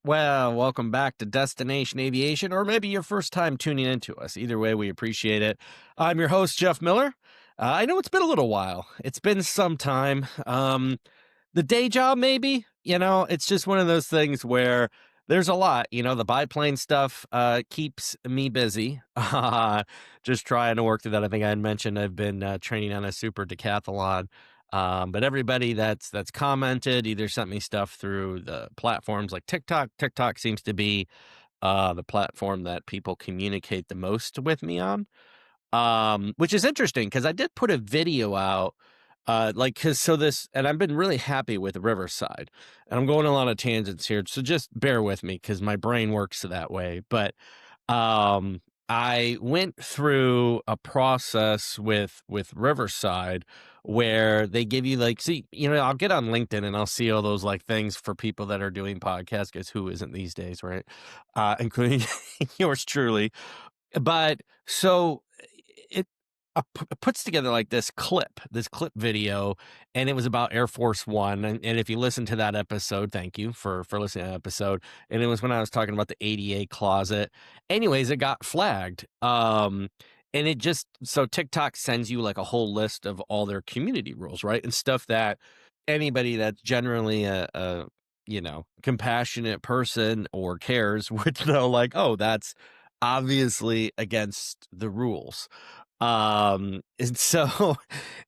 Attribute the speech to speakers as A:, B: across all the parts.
A: Well, welcome back to Destination Aviation, or maybe your first time tuning into us. Either way, we appreciate it. I'm your host, Jeff Miller. I know it's been a little while. It's been some time. The day job, maybe, it's just one of those things where there's a lot, the biplane stuff keeps me busy. Just trying to work through that. I think I had mentioned I've been training on a super decathlon. But everybody that's commented either sent me stuff through the platforms like TikTok. TikTok seems to be the platform that people communicate the most with me on, which is interesting because I did put a video out. And I've been really happy with Riverside, and I'm going on a lot of tangents here, so just bear with me because my brain works that way. But I went through a process with Riverside where they give you I'll get on LinkedIn and I'll see all those like things for people that are doing podcasts, because who isn't these days, right? Including yours truly. But so it puts together like this clip video, and it was about Air Force One. And if you listen to that episode, thank you for listening to that episode. And it was when I was talking about the ADA closet. Anyways, it got flagged. And it just, so TikTok sends you like a whole list of all their community rules, right? And stuff that anybody that's generally a compassionate person or cares would know, like, oh, that's obviously against the rules. And so,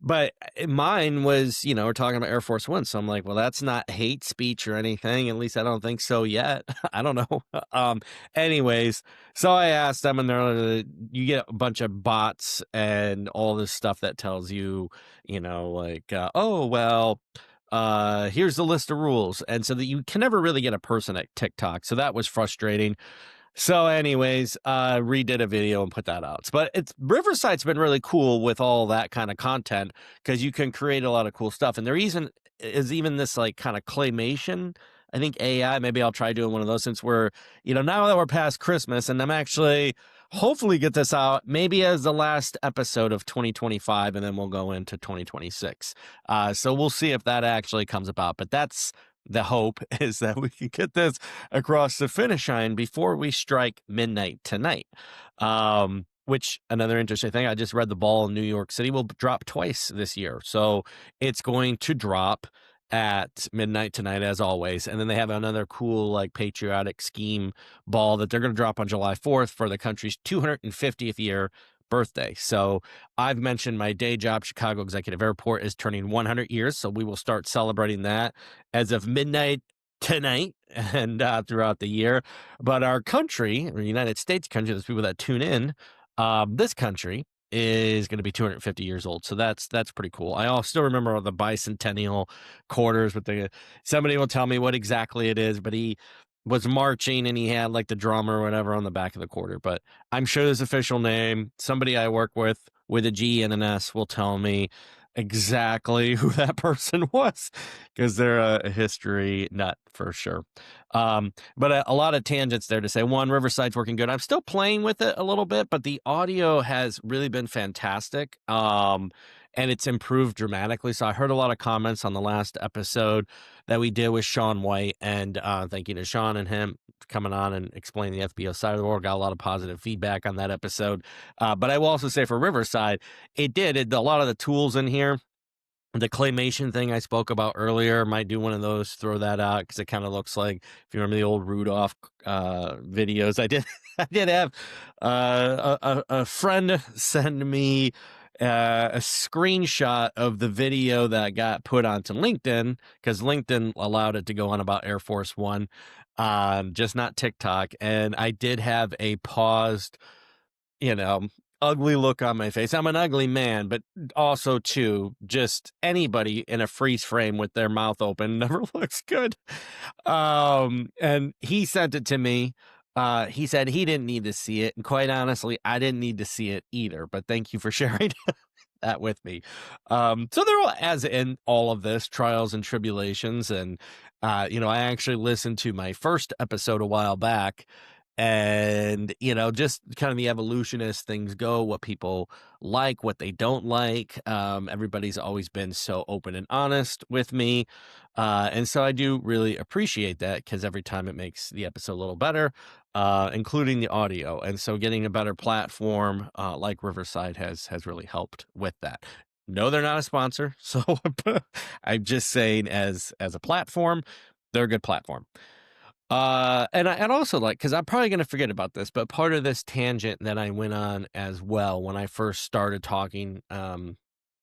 A: but mine was, we're talking about Air Force One. So I'm like, well, that's not hate speech or anything. At least I don't think so yet. I don't know. Anyways, so I asked them, and you get a bunch of bots and all this stuff that tells you, oh, well, here's the list of rules. And so that you can never really get a person at TikTok. So that was frustrating. So anyways, redid a video and put that out. But Riverside's been really cool with all that kind of content because you can create a lot of cool stuff. And there is even this like kind of claymation. I think AI, maybe I'll try doing one of those since we're, now that we're past Christmas, and I'm actually hopefully get this out maybe as the last episode of 2025, and then we'll go into 2026. So we'll see if that actually comes about. But that's the hope, is that we can get this across the finish line before we strike midnight tonight. Which, another interesting thing, I just read the ball in New York City will drop twice this year. So it's going to drop at midnight tonight, as always. And then they have another cool, like, patriotic scheme ball that they're going to drop on July 4th for the country's 250th year birthday. So I've mentioned my day job, Chicago Executive Airport, is turning 100 years. So we will start celebrating that as of midnight tonight and throughout the year. But our country, or United States country, those people that tune in, this country is going to be 250 years old. So that's pretty cool. I still remember the bicentennial quarters somebody will tell me what exactly it is, but he was marching and he had like the drum or whatever on the back of the quarter. But I'm sure his official name, somebody I work with a G and an S, will tell me exactly who that person was, because they're a history nut for sure. But a lot of tangents there to say. One, Riverside's working good. I'm still playing with it a little bit, but the audio has really been fantastic. And it's improved dramatically. So I heard a lot of comments on the last episode that we did with Sean White, and thank you to Sean and him coming on and explaining the FBO side of the world. Got a lot of positive feedback on that episode. But I will also say for Riverside, a lot of the tools in here, the claymation thing I spoke about earlier, might do one of those, throw that out, because it kind of looks like, if you remember the old Rudolph videos, I did have a friend send me a screenshot of the video that got put onto LinkedIn, because LinkedIn allowed it to go on about Air Force One, just not TikTok. And I did have a paused, ugly look on my face. I'm an ugly man, but also too, just anybody in a freeze frame with their mouth open never looks good. And he sent it to me. He said he didn't need to see it. And quite honestly, I didn't need to see it either, but thank you for sharing that with me. So there are, as in all of this, trials and tribulations. And, I actually listened to my first episode a while back, and just kind of the evolution as things go, what people like, what they don't like. Everybody's always been so open and honest with me, and so I do really appreciate that, because every time it makes the episode a little better, including the audio. And so getting a better platform like Riverside has really helped with that. No, they're not a sponsor, so I'm just saying, as a platform, they're a good platform. And also, like, because I'm probably gonna forget about this, but part of this tangent that I went on as well when I first started talking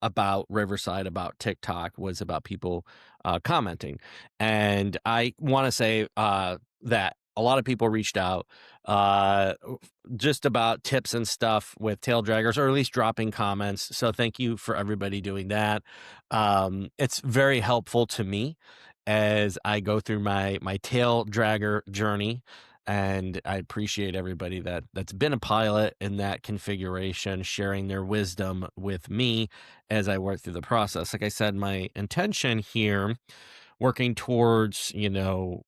A: about Riverside, about TikTok, was about people commenting, and I want to say that a lot of people reached out uh, just about tips and stuff with tail draggers, or at least dropping comments. So thank you for everybody doing that. It's very helpful to me as I go through my tail dragger journey. And I appreciate everybody that's been a pilot in that configuration, sharing their wisdom with me as I work through the process. Like I said, my intention here, working towards,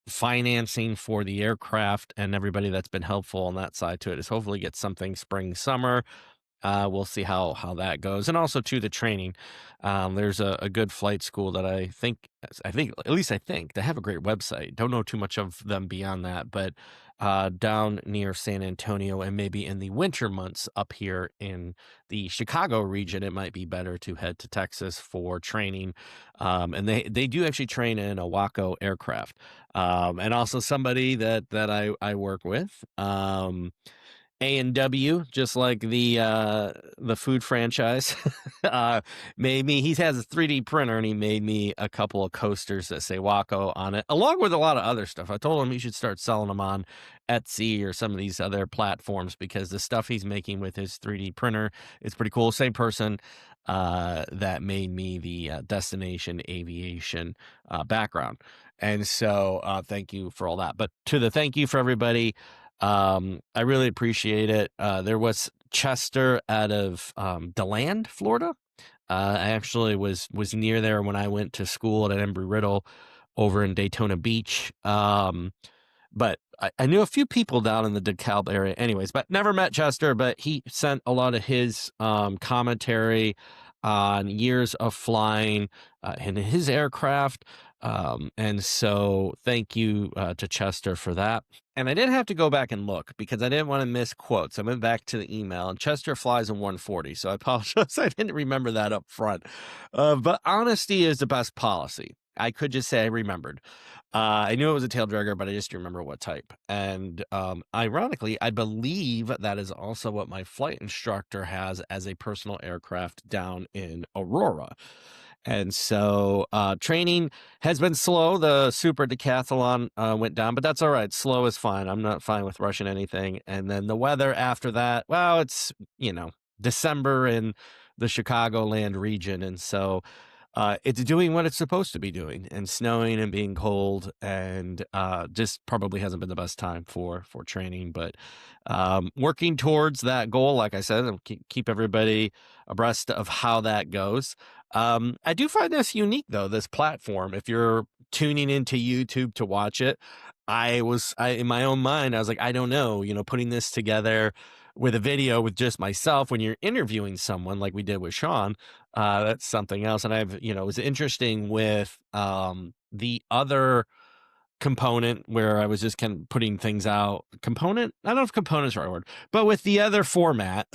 A: financing for the aircraft and everybody that's been helpful on that side to it, is hopefully get something spring, summer. We'll see how that goes, and also to the training. There's a good flight school that I think at least I think they have a great website. Don't know too much of them beyond that, but down near San Antonio, and maybe in the winter months up here in the Chicago region, it might be better to head to Texas for training. And they do actually train in a Waco aircraft, and also somebody that I work with. A&W, just like the food franchise, uh, made me. He has a 3D printer, and he made me a couple of coasters that say Waco on it, along with a lot of other stuff. I told him he should start selling them on Etsy or some of these other platforms, because the stuff he's making with his 3D printer is pretty cool. Same person that made me the Destination Aviation background. And so thank you for all that. But to the thank you for everybody, I really appreciate it. There was Chester out of DeLand, Florida. I actually was near there when I went to school at Embry-Riddle over in Daytona Beach. But I knew a few people down in the DeKalb area anyways, but never met Chester. But he sent a lot of his commentary on years of flying in his aircraft. And so thank you to Chester for that. And I did have to go back and look, because I didn't want to miss quotes. I went back to the email, and Chester flies in 140. So I apologize. I didn't remember that up front. But honesty is the best policy. I could just say I remembered. I knew it was a tail dragger, but I just didn't remember what type. And ironically, I believe that is also what my flight instructor has as a personal aircraft down in Aurora. And so training has been slow. The super decathlon went down, but that's all right. Slow is fine. I'm not fine with rushing anything. And then the weather after that, well, it's, December in the Chicagoland region. And so it's doing what it's supposed to be doing, and snowing and being cold, and just probably hasn't been the best time for training. But working towards that goal, like I said, and keep everybody abreast of how that goes. I do find this unique, though, this platform. If you're tuning into YouTube to watch it, I in my own mind, I was like, I don't know, putting this together with a video with just myself when you're interviewing someone like we did with Sean, that's something else. And it was interesting with the other component where I was just kind of putting things out. Component? I don't know if component's the right word, but with the other format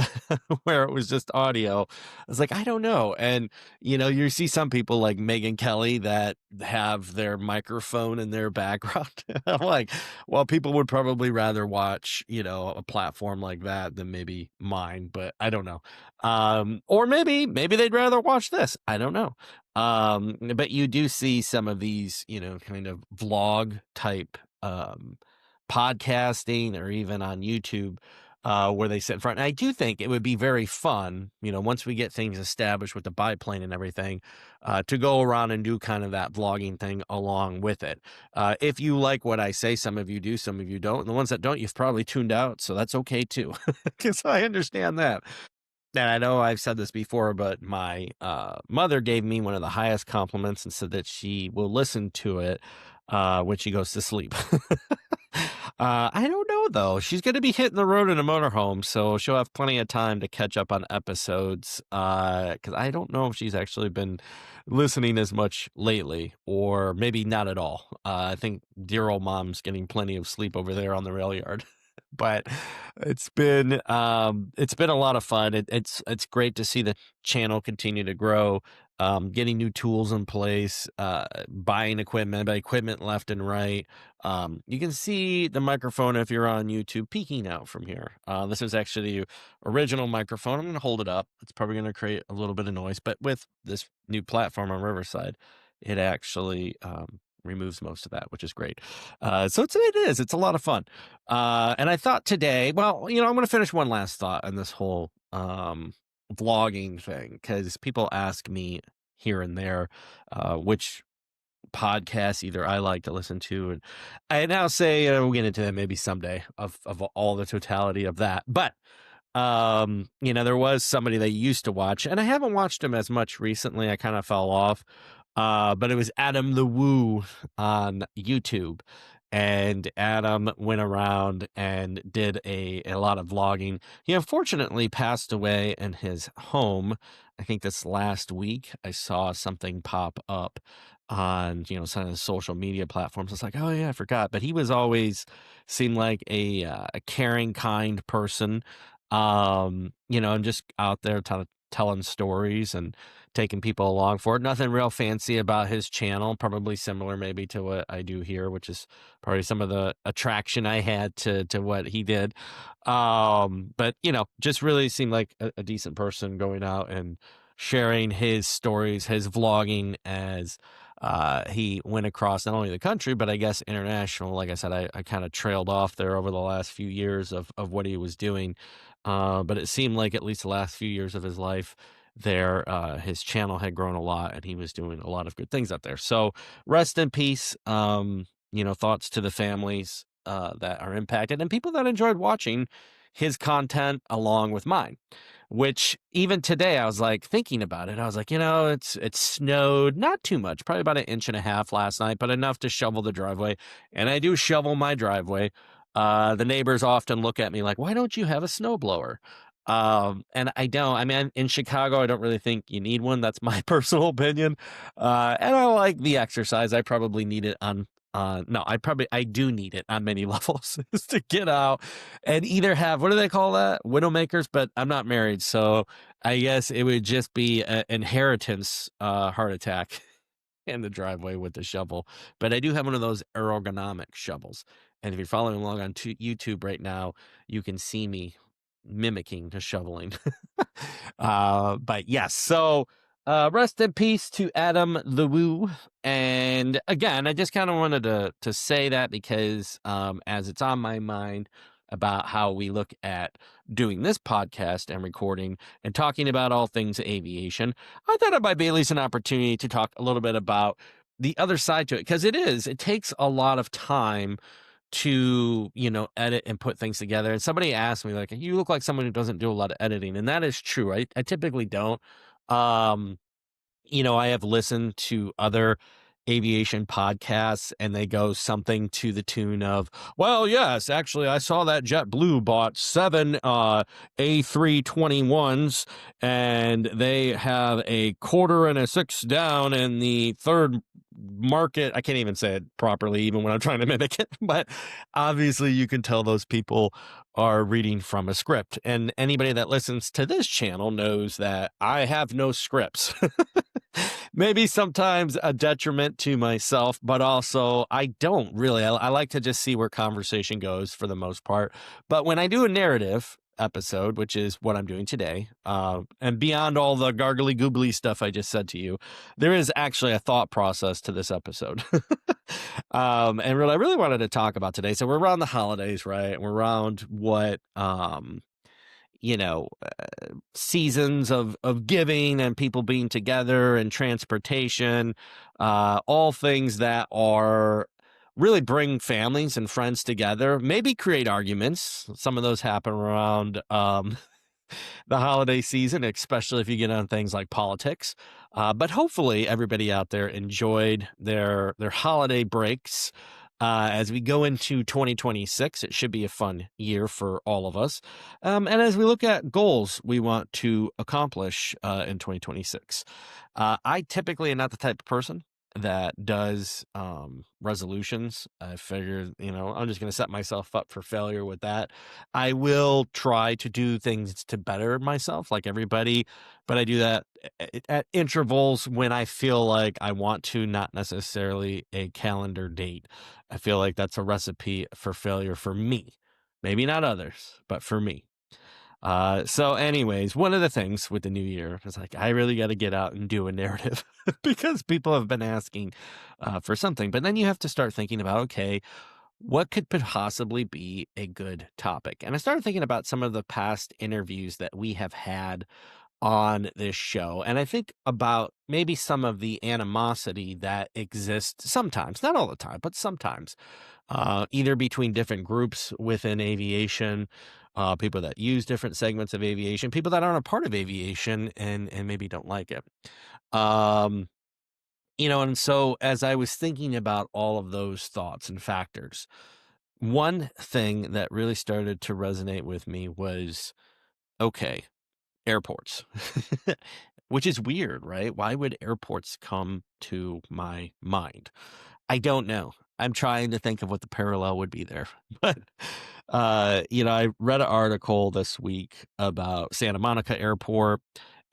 A: where it was just audio, I was like, I don't know. And, you see some people like Megan Kelly that have their microphone in their background. I'm like, well, people would probably rather watch, a platform like that than maybe mine, but I don't know. Or maybe they'd rather watch this. I don't know. But you do see some of these, kind of vlog type podcasting, or even on YouTube, where they sit in front. And I do think it would be very fun, once we get things established with the biplane and everything, to go around and do kind of that vlogging thing along with it. If you like what I say, some of you do, some of you don't. And the ones that don't, you've probably tuned out, so that's okay too, because I understand that. And I know I've said this before, but my mother gave me one of the highest compliments and said that she will listen to it when she goes to sleep. I don't know though. She's going to be hitting the road in a motorhome, so she'll have plenty of time to catch up on episodes. Because I don't know if she's actually been listening as much lately, or maybe not at all. I think dear old mom's getting plenty of sleep over there on the rail yard. But it's been a lot of fun. It's great to see the channel continue to grow, getting new tools in place, buying equipment, by equipment left and right. You can see the microphone if you're on YouTube peeking out from here. This is actually the original microphone. I'm going to hold it up. It's probably going to create a little bit of noise, but with this new platform on Riverside, it actually removes most of that, which is great. So it's a lot of fun. And I thought today, well, I'm going to finish one last thought on this whole vlogging thing, because people ask me here and there which podcasts either I like to listen to, and I now say we'll get into that maybe someday of all the totality of that. But there was somebody that used to watch, and I haven't watched him as much recently. I kind of fell off. But it was Adam the Woo on YouTube. And Adam went around and did a lot of vlogging. He unfortunately passed away in his home. I think this last week I saw something pop up on, some of the social media platforms. It's like, oh yeah, I forgot. But he was always seemed like a caring, kind person. And just out there telling stories and taking people along for it. Nothing real fancy about his channel, probably similar maybe to what I do here, which is probably some of the attraction I had to what he did. But just really seemed like a decent person going out and sharing his stories, his vlogging as he went across not only the country, but I guess international. Like I said, I kind of trailed off there over the last few years of what he was doing. But it seemed like at least the last few years of his life there, his channel had grown a lot and he was doing a lot of good things out there. So rest in peace. Thoughts to the families that are impacted and people that enjoyed watching his content along with mine. Which even today I was like thinking about it. I was like, it's snowed not too much, probably about 1.5 inches last night, but enough to shovel the driveway. And I do shovel my driveway. The neighbors often look at me like, why don't you have a snowblower? And I don't. I mean, in Chicago, I don't really think you need one. That's my personal opinion. And I like the exercise. I probably need it on. No, I do need it on many levels is to get out and either have, what do they call that? Widowmakers, but I'm not married. So I guess it would just be an inheritance heart attack in the driveway with the shovel. But I do have one of those ergonomic shovels. And if you're following along on YouTube right now, you can see me mimicking the shoveling. But yes, so rest in peace to Adam the Woo. And again, I just kind of wanted to say that because as it's on my mind about how we look at doing this podcast and recording and talking about all things aviation, I thought it might be at least an opportunity to talk a little bit about the other side to it, because it takes a lot of time to edit and put things together. And somebody asked me, like, you look like someone who doesn't do a lot of editing, and that is true. I typically don't. um I have listened to other aviation podcasts and they go something to the tune of, well, yes, actually, I saw that JetBlue bought 7 A321s and they have a quarter and a 6 down in the third market. I can't even say it properly, even when I'm trying to mimic it. But obviously, you can tell those people are reading from a script. And anybody that listens to this channel knows that I have no scripts. Maybe sometimes a detriment to myself, but also I don't really. I like to just see where conversation goes for the most part. But when I do a narrative episode, which is what I'm doing today, and beyond all the gargly goobly stuff I just said to you, there is actually a thought process to this episode. And what I really wanted to talk about today, so we're around the holidays, right? We're around what you know, seasons of giving and people being together and transportation, all things that are really bring families and friends together, maybe create arguments. Some of those happen around the holiday season, especially if you get on things like politics. But hopefully, everybody out there enjoyed their holiday breaks. As we go into 2026, it should be a fun year for all of us. And as we look at goals we want to accomplish in 2026, I typically am not the type of person that does resolutions. I figure, I'm just going to set myself up for failure with that. I will try to do things to better myself like everybody, but I do that at intervals when I feel like I want to, not necessarily a calendar date. I feel like that's a recipe for failure for me. Maybe not others, but for me. So anyways, one of the things with the new year is like, I really got to get out and do a narrative because people have been asking for something. But then you have to start thinking about, okay, what could possibly be a good topic? And I started thinking about some of the past interviews that we have had on this show. And I think about maybe some of the animosity that exists sometimes, not all the time, but sometimes, either between different groups within aviation, people that use different segments of aviation, people that aren't a part of aviation and maybe don't like it. Um, and so as I was thinking about all of those thoughts and factors, one thing that really started to resonate with me was, okay, airports, which is weird, right? Why would airports come to my mind? I don't know. I'm trying to think of what the parallel would be there. But, I read an article this week about Santa Monica Airport,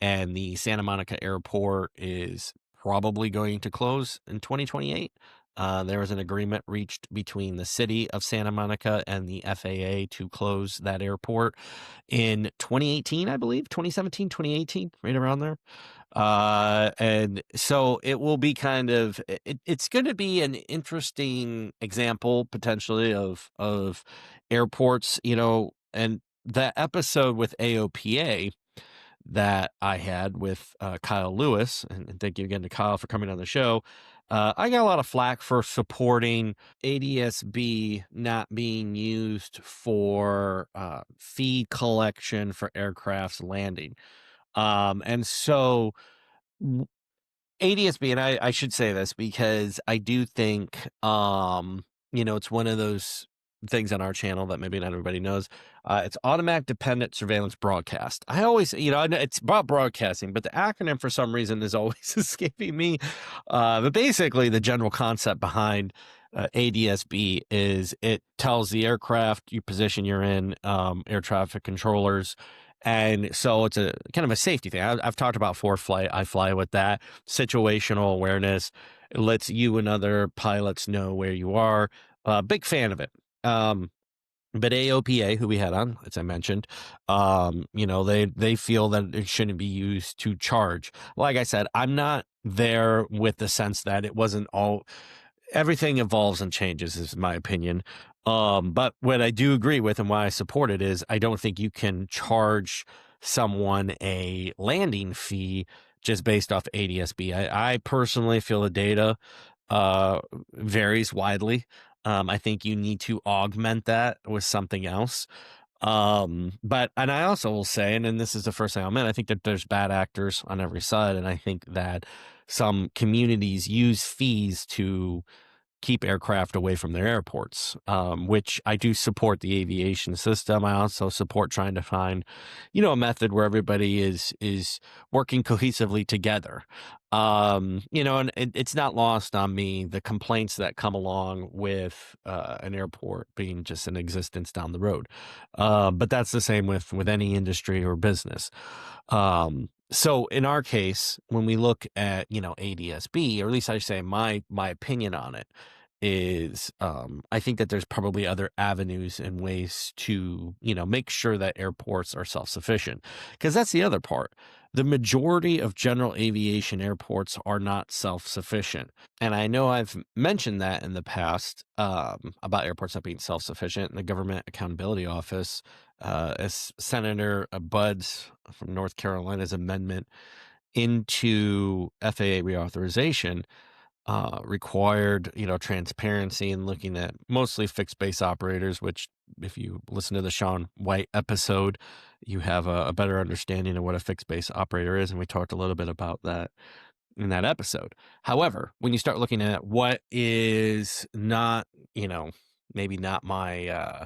A: and the Santa Monica Airport is probably going to close in 2028. There was an agreement reached between the city of Santa Monica and the FAA to close that airport in 2018, I believe, 2017, 2018, right around there. And so it will be it's going to be an interesting example potentially of airports, and that episode with AOPA that I had with Kyle Lewis, and thank you again to Kyle for coming on the show. I got a lot of flack for supporting ADSB not being used for fee collection for aircraft's landing. And so ADSB, and I should say this because I do think, it's one of those things on our channel that maybe not everybody knows. It's Automatic Dependent Surveillance Broadcast. I always, I know it's about broadcasting, but the acronym for some reason is always escaping me. But basically, the general concept behind ADSB is it tells the aircraft your position you're in, air traffic controllers. And so it's a kind of a safety thing. I've talked about ForeFlight. I fly with that situational awareness. It lets you and other pilots know where you are. Big fan of it. But AOPA, who we had on, as I mentioned, they feel that it shouldn't be used to charge. Like I said, I'm not there with the sense that it wasn't all. Everything evolves and changes, is my opinion. But what I do agree with and why I support it is I don't think you can charge someone a landing fee just based off ADSB. I personally feel the data varies widely. I think you need to augment that with something else. And I also will say, and this is the first thing I'll admit, I think that there's bad actors on every side, and I think that some communities use fees to keep aircraft away from their airports, which I do support the aviation system. I also support trying to find, a method where everybody is working cohesively together. And it's not lost on me the complaints that come along with an airport being just an existence down the road. But that's the same with any industry or business. So in our case, when we look at, ADSB, or at least I say my opinion on it is, I think that there's probably other avenues and ways to, make sure that airports are self-sufficient. Because that's the other part. The majority of general aviation airports are not self-sufficient. And I know I've mentioned that in the past, about airports not being self-sufficient. And the Government Accountability Office, as Senator Buds from North Carolina's amendment into FAA reauthorization required, transparency and looking at mostly fixed base operators, which if you listen to the Sean White episode, you have a better understanding of what a fixed base operator is. And we talked a little bit about that in that episode. However, when you start looking at what is not, you know, maybe not my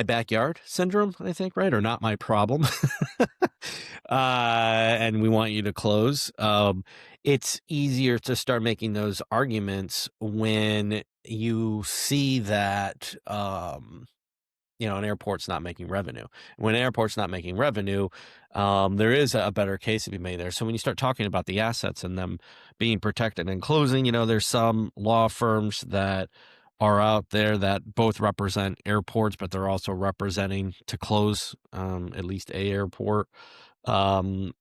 A: backyard syndrome, I think, right? Or not my problem. And we want you to close. It's easier to start making those arguments when you see that, an airport's not making revenue. When an airport's not making revenue, there is a better case to be made there. So when you start talking about the assets and them being protected and closing, there's some law firms that are out there that both represent airports, but they're also representing to close at least a airport. I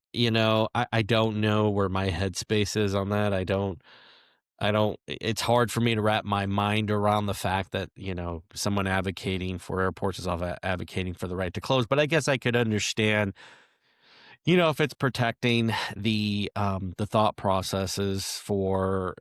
A: don't know where my headspace is on that. It's hard for me to wrap my mind around the fact that, someone advocating for airports is also advocating for the right to close. But I guess I could understand, if it's protecting the thought processes for,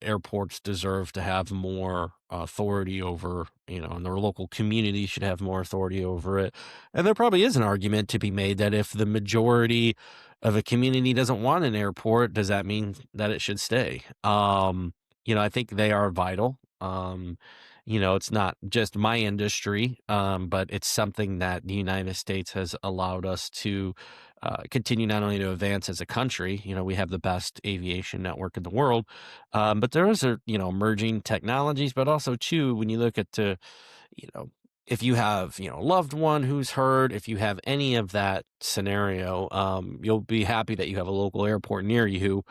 A: airports deserve to have more authority over, and their local community should have more authority over it. And there probably is an argument to be made that if the majority of a community doesn't want an airport, does that mean that it should stay? I think they are vital. It's not just my industry, but it's something that the United States has allowed us to continue not only to advance as a country. We have the best aviation network in the world, but there is emerging technologies, but also too, when you look at you know, if you have, a loved one who's hurt, if you have any of that scenario, you'll be happy that you have a local airport near you,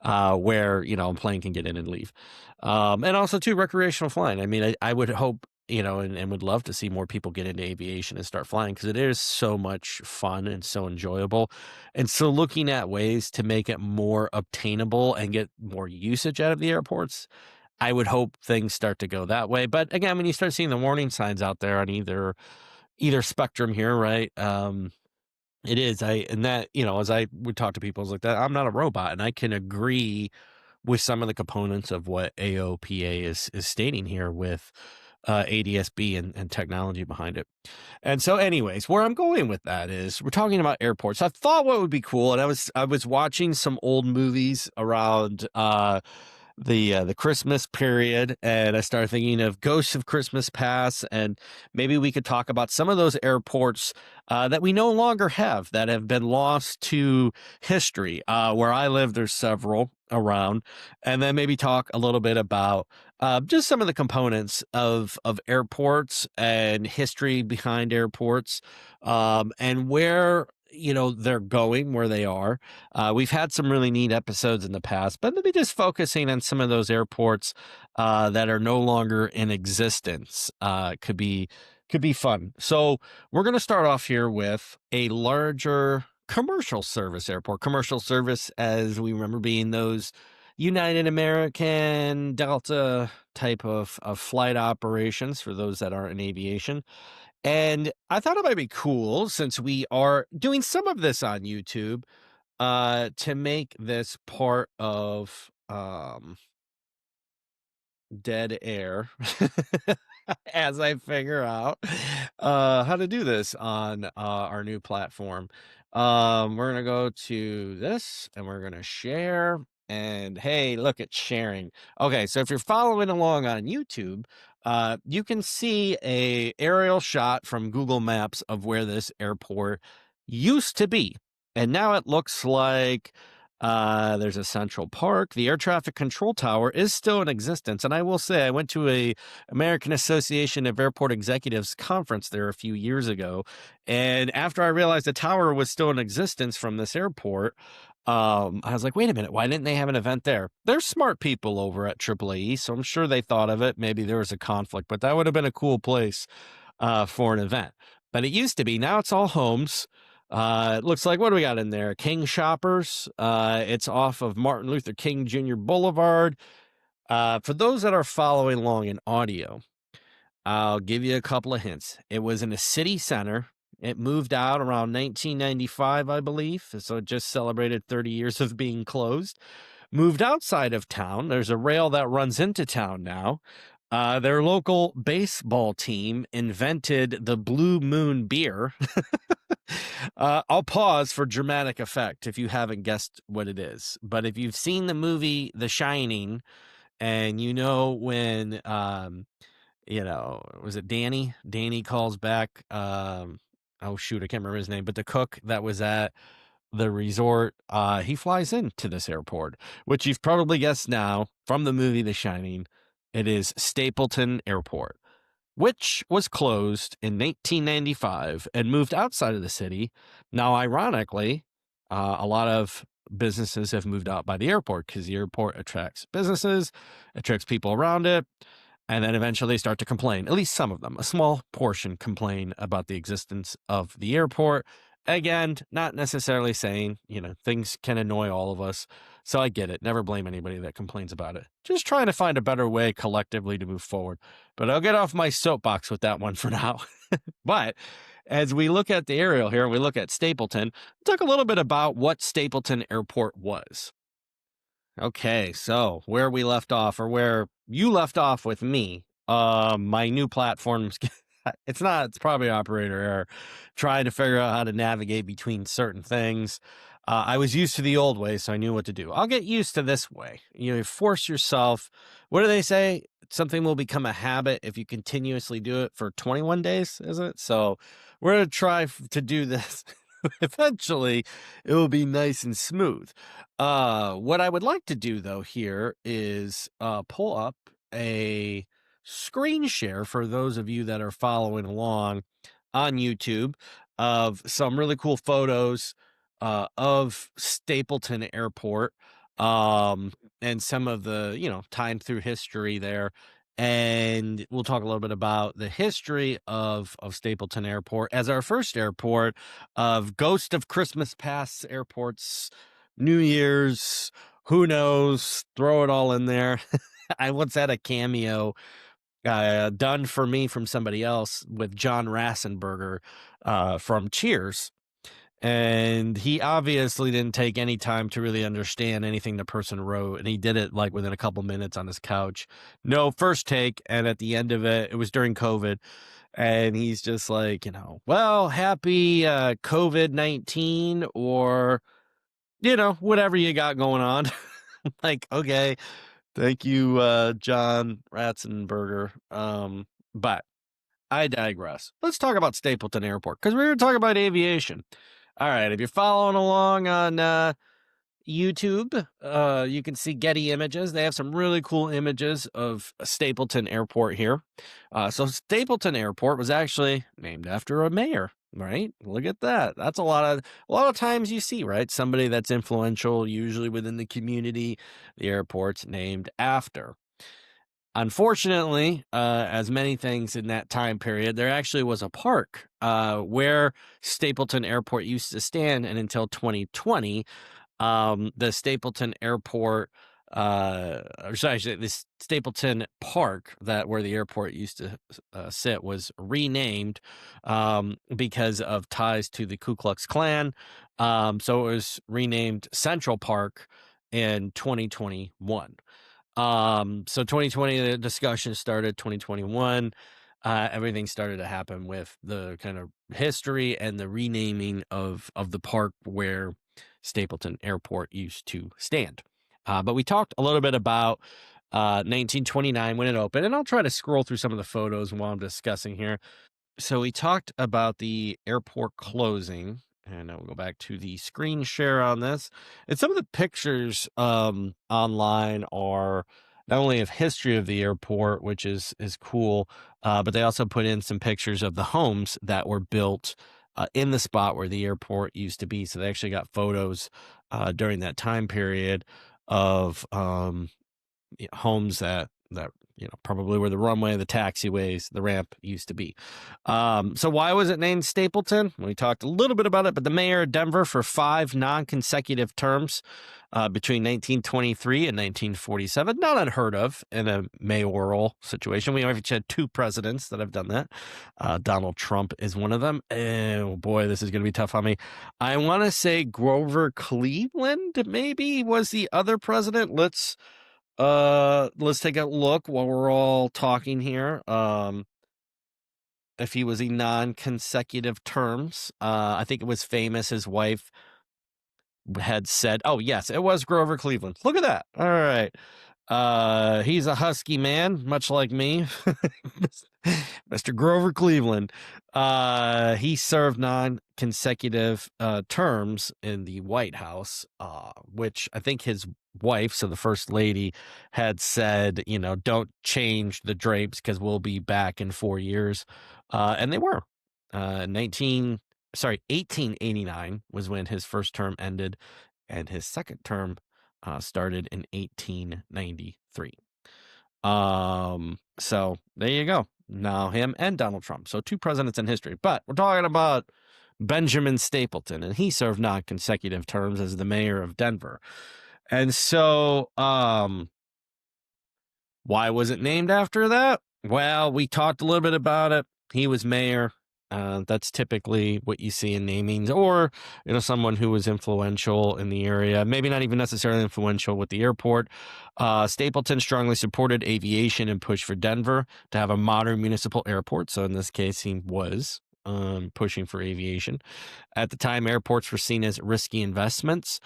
A: where, a plane can get in and leave. And also too, recreational flying. I mean, I would hope, and would love to see more people get into aviation and start flying because it is so much fun and so enjoyable. And so looking at ways to make it more obtainable and get more usage out of the airports, I would hope things start to go that way. But again, when you start seeing the warning signs out there on either spectrum here, right? It is. As I would talk to people, it's like that. I'm not a robot, and I can agree with some of the components of what AOPA is stating here with ADSB and technology behind it. And so, anyways, where I'm going with that is we're talking about airports. I thought what would be cool, and I was watching some old movies around the Christmas period, and I started thinking of Ghosts of Christmas Past, and maybe we could talk about some of those airports that we no longer have that have been lost to history. Where I live, there's several around, and then maybe talk a little bit about just some of the components of airports and history behind airports, and where they're going, where they are. We've had some really neat episodes in the past, but maybe just focusing on some of those airports that are no longer in existence could be fun. So we're going to start off here with a larger commercial service airport. Commercial service, as we remember, being those United American Delta type of flight operations for those that aren't in aviation. And I thought it might be cool, since we are doing some of this on YouTube, to make this part of dead air as I figure out how to do this on our new platform. We're gonna go to this and we're gonna share. And hey, look at sharing. Okay, so if you're following along on YouTube, you can see a aerial shot from Google Maps of where this airport used to be, and now it looks like there's a Central Park. The air traffic control tower is still in existence. And I will say, I went to a American Association of Airport Executives conference there a few years ago. And after I realized the tower was still in existence from this airport, I was like, wait a minute, why didn't they have an event there? They're smart people over at AAA, so I'm sure they thought of it. Maybe there was a conflict, but that would have been a cool place for an event. But it used to be. Now it's all homes. It looks like, what do we got in there? King Shoppers. It's off of Martin Luther King Jr. Boulevard. For those that are following along in audio, I'll give you a couple of hints. It was in a city center. It moved out around 1995, I believe. So it just celebrated 30 years of being closed. Moved outside of town. There's a rail that runs into town now. Their local baseball team invented the Blue Moon beer. I'll pause for dramatic effect if you haven't guessed what it is. But if you've seen the movie The Shining, and you know when, was it Danny? Danny calls back. Oh shoot, I can't remember his name, but the cook that was at the resort, he flies into this airport, which you've probably guessed now from the movie The Shining. It is Stapleton Airport, which was closed in 1995 and moved outside of the city. Now, ironically, a lot of businesses have moved out by the airport because the airport attracts businesses, attracts people around it, and then eventually they start to complain. At least some of them, a small portion, complain about the existence of the airport. Again, not necessarily saying, things can annoy all of us. So I get it. Never blame anybody that complains about it. Just trying to find a better way collectively to move forward. But I'll get off my soapbox with that one for now. But as we look at the aerial here, we look at Stapleton, talk a little bit about what Stapleton Airport was. Okay, so where we left off, or where you left off with me, my new platforms, it's probably operator error, trying to figure out how to navigate between certain things. I was used to the old way, so I knew what to do. I'll get used to this way. Force yourself. What do they say? Something will become a habit if you continuously do it for 21 days, is it? So we're going to try to do this. Eventually, it will be nice and smooth. What I would like to do, though, here is pull up a screen share for those of you that are following along on YouTube of some really cool photos of Stapleton Airport, and some of the, time through history there. And we'll talk a little bit about the history of Stapleton Airport as our first airport of Ghost of Christmas Past airports, New Year's, who knows, throw it all in there. I once had a cameo done for me from somebody else with John Rassenberger from Cheers. And he obviously didn't take any time to really understand anything the person wrote. And he did it like within a couple minutes on his couch. No first take. And at the end of it, it was during COVID. And he's just like, well, happy COVID-19, or, whatever you got going on. Like, okay, thank you, John Ratzenberger. But I digress. Let's talk about Stapleton Airport, because we were talking about aviation. All right, if you're following along on YouTube, you can see Getty Images. They have some really cool images of Stapleton Airport here. So Stapleton Airport was actually named after a mayor, right? Look at that. That's a lot of times you see, right? Somebody that's influential, usually within the community, the airport's named after. Unfortunately, as many things in that time period, there actually was a park where Stapleton Airport used to stand, and until 2020, the Stapleton Airport, or should I say, this Stapleton Park, that where the airport used to sit, was renamed because of ties to the Ku Klux Klan. So it was renamed Central Park in 2021. So 2020, the discussion started. 2021, everything started to happen with the kind of history and the renaming of the park where Stapleton Airport used to stand. But we talked a little bit about 1929 when it opened, and I'll try to scroll through some of the photos while I'm discussing here. So we talked about the airport closing, and I'll go back to the screen share on this. And some of the pictures online are not only of history of the airport, which is cool, but they also put in some pictures of the homes that were built in the spot where the airport used to be. So they actually got photos during that time period of homes that probably where the runway, the taxiways, the ramp used to be. So why was it named Stapleton? We talked a little bit about it, but the mayor of Denver for 5 non-consecutive terms between 1923 and 1947, not unheard of in a mayoral situation. We have had 2 presidents that have done that. Donald Trump is one of them. Oh boy, this is going to be tough on me. I want to say Grover Cleveland maybe was the other president. Let's Let's take a look while we're all talking here. If he was a non-consecutive terms, I think it was famous his wife had said, oh yes, it was Grover Cleveland. Look at that. All right. He's a husky man, much like me. Mr. Grover Cleveland. He served non-consecutive terms in the White House, which I think his wife, so the first lady, had said, don't change the drapes because we'll be back in 4 years. And they were. 1889 was when his first term ended, and his second term started in 1893. So there you go. Now him and Donald Trump. So two presidents in history. But we're talking about Benjamin Stapleton, and he served non-consecutive terms as the mayor of Denver. And so why was it named after that? Well, we talked a little bit about it. He was mayor. That's typically what you see in namings, or someone who was influential in the area, maybe not even necessarily influential with the airport. Stapleton strongly supported aviation and pushed for Denver to have a modern municipal airport. So in this case, he was pushing for aviation. At the time, airports were seen as risky investments.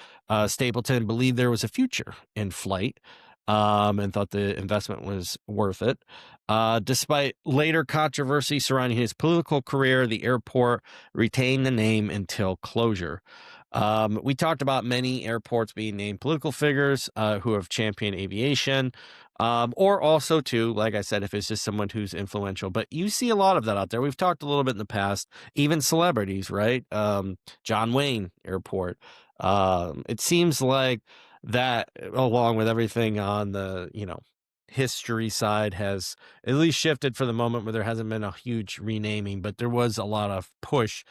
A: Stapleton believed there was a future in flight. And thought the investment was worth it. Despite later controversy surrounding his political career, the airport retained the name until closure. We talked about many airports being named political figures who have championed aviation, or also, too, like I said, if it's just someone who's influential. But you see a lot of that out there. We've talked a little bit in the past, even celebrities, right? John Wayne Airport. It seems like that, along with everything on the history side, has at least shifted for the moment, where there hasn't been a huge renaming, but there was a lot of push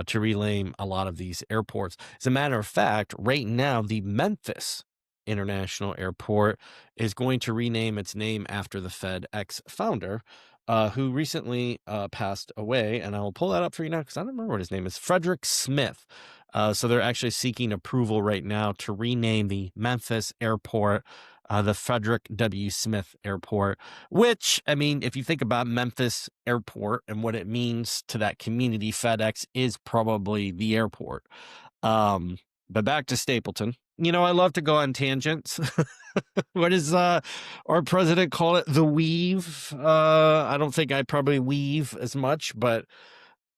A: to rename a lot of these airports. As a matter of fact, right now the Memphis International Airport is going to rename its name after the FedEx founder, who recently passed away, and I'll pull that up for you now because I don't remember what his name is. Frederick Smith. So they're actually seeking approval right now to rename the Memphis airport the Frederick W. Smith Airport, which, I mean, if you think about Memphis Airport and what it means to that community, FedEx is probably the airport. But back to Stapleton. I love to go on tangents. What does our president call it? The weave. I don't think I probably weave as much, but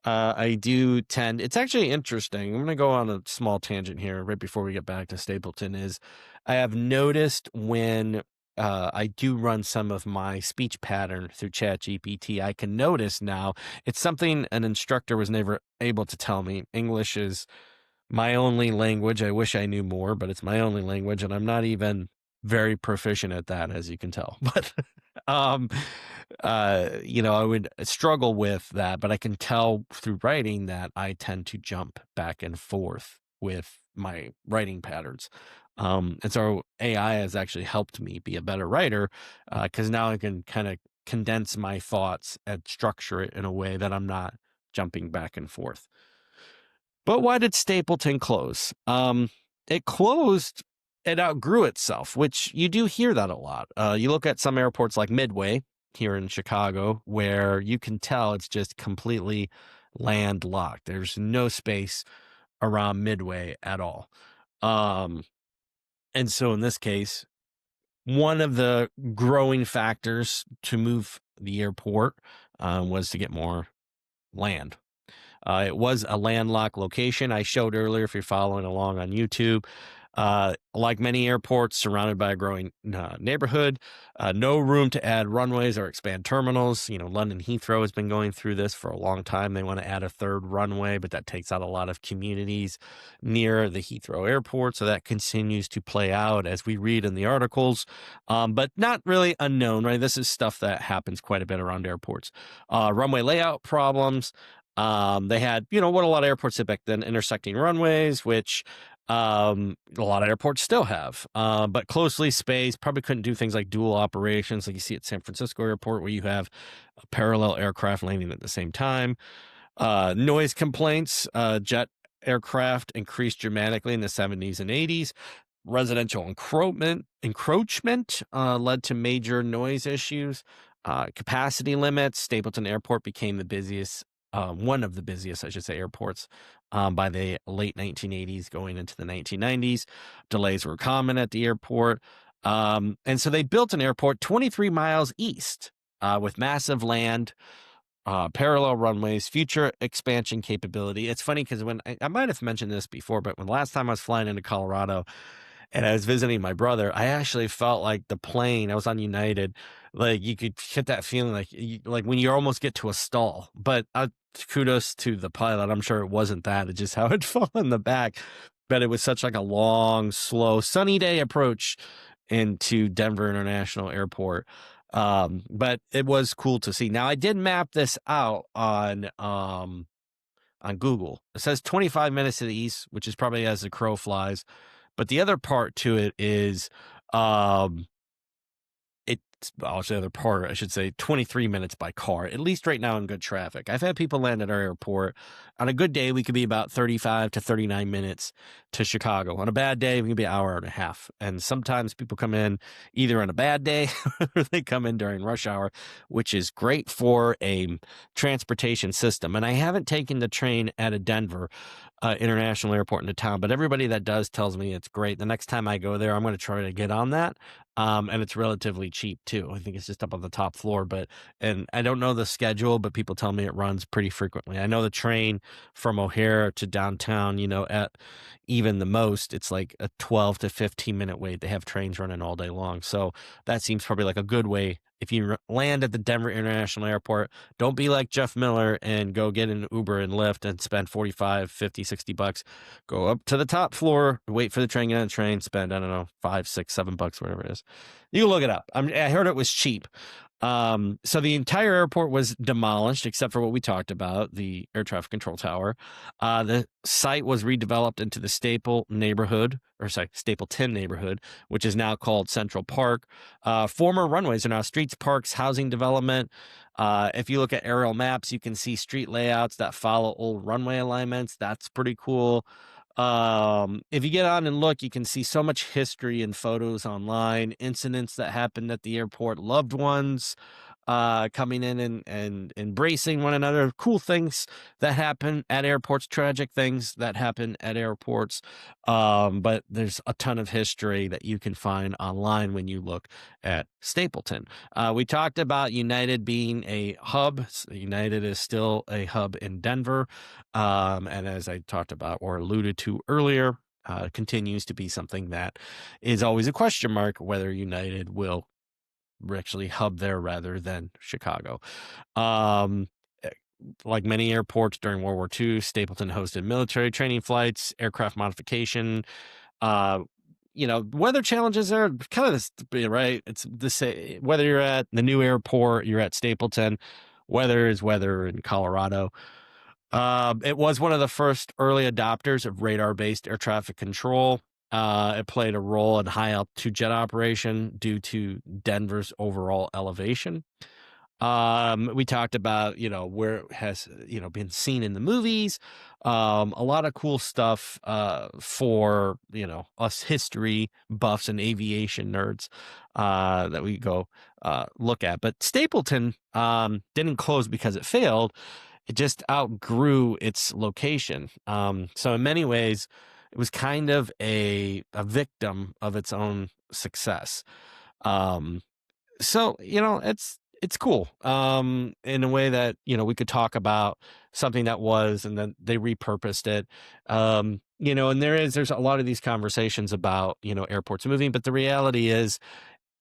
A: I do tend. It's actually interesting. I'm going to go on a small tangent here right before we get back to Stapleton. Is I have noticed when I do run some of my speech pattern through ChatGPT, I can notice now it's something an instructor was never able to tell me. English is my only language. I wish I knew more, but it's my only language, and I'm not even very proficient at that, as you can tell. But um I would struggle with that, but I can tell through writing that I tend to jump back and forth with my writing patterns. And so AI has actually helped me be a better writer, because now I can kind of condense my thoughts and structure it in a way that I'm not jumping back and forth. But why did Stapleton close? It closed, it outgrew itself, which you do hear that a lot. You look at some airports like Midway here in Chicago, where you can tell it's just completely landlocked. There's no space around Midway at all. And so in this case, one of the growing factors to move the airport was to get more land. It was a landlocked location. I showed earlier, if you're following along on YouTube, like many airports, surrounded by a growing neighborhood, no room to add runways or expand terminals. London Heathrow has been going through this for a long time. They want to add a third runway, but that takes out a lot of communities near the Heathrow airport. So that continues to play out as we read in the articles, but not really unknown, right? This is stuff that happens quite a bit around airports. Runway layout problems. They had, what a lot of airports did back then, intersecting runways, which a lot of airports still have, but closely spaced, probably couldn't do things like dual operations like you see at San Francisco Airport, where you have a parallel aircraft landing at the same time. Noise complaints, jet aircraft increased dramatically in the 70s and 80s. Residential encroachment led to major noise issues. Capacity limits. Stapleton Airport became the busiest, one of the busiest, I should say, airports by the late 1980s, going into the 1990s. Delays were common at the airport. And so they built an airport 23 miles east with massive land, parallel runways, future expansion capability. It's funny because when I might have mentioned this before, but when last time I was flying into Colorado and I was visiting my brother, I actually felt like the plane, I was on United, like you could get that feeling like like when you almost get to a stall. But kudos to the pilot. I'm sure it wasn't that. It's just how it fell in the back. But it was such like a long, slow, sunny day approach into Denver International Airport. But it was cool to see. Now I did map this out on Google. It says 25 minutes to the east, which is probably as the crow flies. But the other part to it is it's also the other part, I should say, 23 minutes by car, at least right now in good traffic. I've had people land at our airport. On a good day, we could be about 35 to 39 minutes to Chicago. On a bad day, we can be an hour and a half. And sometimes people come in either on a bad day or they come in during rush hour, which is great for a transportation system. And I haven't taken the train out of Denver International Airport into town, but everybody that does tells me it's great. The next time I go there, I'm going to try to get on that. And it's relatively cheap too. I think it's just up on the top floor, and I don't know the schedule, but people tell me it runs pretty frequently. I know the train from O'Hare to downtown, at even the most, it's like a 12 to 15-minute wait. They have trains running all day long. So that seems probably like a good way. If you land at the Denver International Airport, don't be like Jeff Miller and go get an Uber and Lyft and spend 45, 50, 60 bucks. Go up to the top floor, wait for the train, get on the train, spend, I don't know, 5, 6, 7 bucks, whatever it is. You can look it up. I heard it was cheap. So the entire airport was demolished except for what we talked about, the air traffic control tower. The site was redeveloped into the Stapleton neighborhood, which is now called Central Park. Former runways are now streets, parks, housing development. If you look at aerial maps, you can see street layouts that follow old runway alignments. That's pretty cool. If you get on and look, you can see so much history and photos online, incidents that happened at the airport, loved ones coming in and embracing one another, cool things that happen at airports, tragic things that happen at airports. But there's a ton of history that you can find online when you look at Stapleton. We talked about United being a hub. United is still a hub in Denver. And as I talked about or alluded to earlier, continues to be something that is always a question mark whether United will actually hub there rather than Chicago. Like many airports during World War II, Stapleton hosted military training flights, aircraft modification. Weather challenges are kind of this, right? It's the same whether you're at the new airport, you're at Stapleton. Weather is weather in Colorado. It was one of the first early adopters of radar-based air traffic control. It played a role in high altitude jet operation due to Denver's overall elevation. We talked about, where it has, been seen in the movies. A lot of cool stuff, for, us history buffs and aviation nerds, that we go, look at. But Stapleton, didn't close because it failed. It just outgrew its location. So in many ways, it was kind of a victim of its own success. So it's cool. In a way that we could talk about something that was, and then they repurposed it. And there's a lot of these conversations about airports moving, but the reality is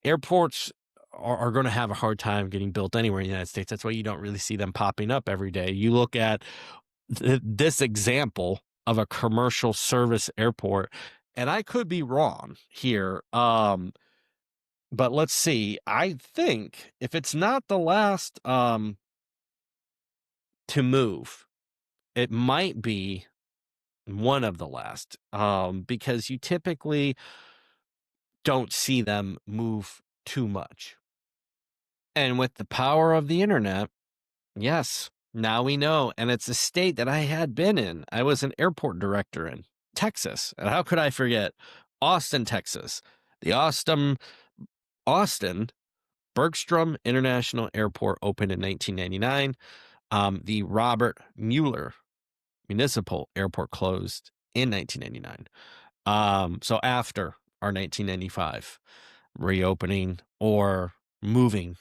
A: airports are going to have a hard time getting built anywhere in the United States. That's why you don't really see them popping up every day. You look at this example of a commercial service airport, and I could be wrong here. But let's see. I think if it's not the last to move, it might be one of the last, because you typically don't see them move too much. And with the power of the internet, yes, now we know. And it's a state that I had been in. I was an airport director in Texas. And how could I forget Austin, Texas. The Austin Bergstrom International Airport opened in 1999. The Robert Mueller Municipal Airport closed in 1999. So after our 1995 reopening or moving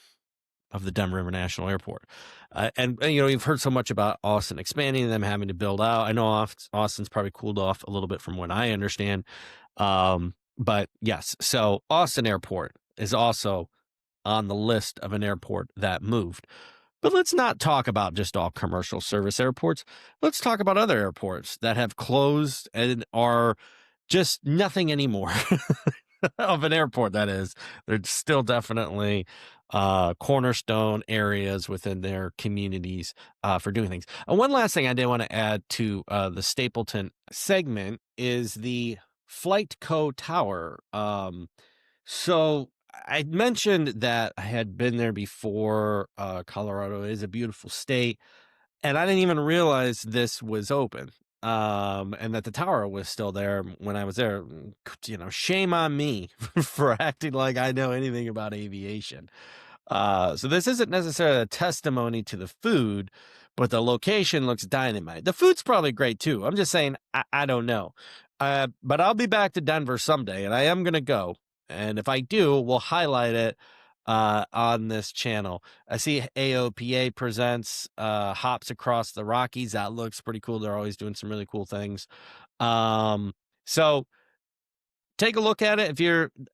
A: of the Denver International Airport. And you've heard so much about Austin expanding, them having to build out. I know Austin's probably cooled off a little bit from what I understand. But yes, so Austin Airport is also on the list of an airport that moved. But let's not talk about just all commercial service airports. Let's talk about other airports that have closed and are just nothing anymore of an airport, that is. They're still definitely cornerstone areas within their communities for doing things. One last thing I did want to add to the Stapleton segment is the Flight Co. Tower. So I mentioned that I had been there before. Colorado is a beautiful state, and I didn't even realize this was open. And that the tower was still there when I was there. Shame on me for acting like I know anything about aviation. So this isn't necessarily a testimony to the food, but the location looks dynamite. The food's probably great too. I'm just saying, I don't know. But I'll be back to Denver someday, and I am going to go. And if I do, we'll highlight it on this channel. I see AOPA presents Hops Across the Rockies. That looks pretty cool. They're always doing some really cool things. So take a look at it.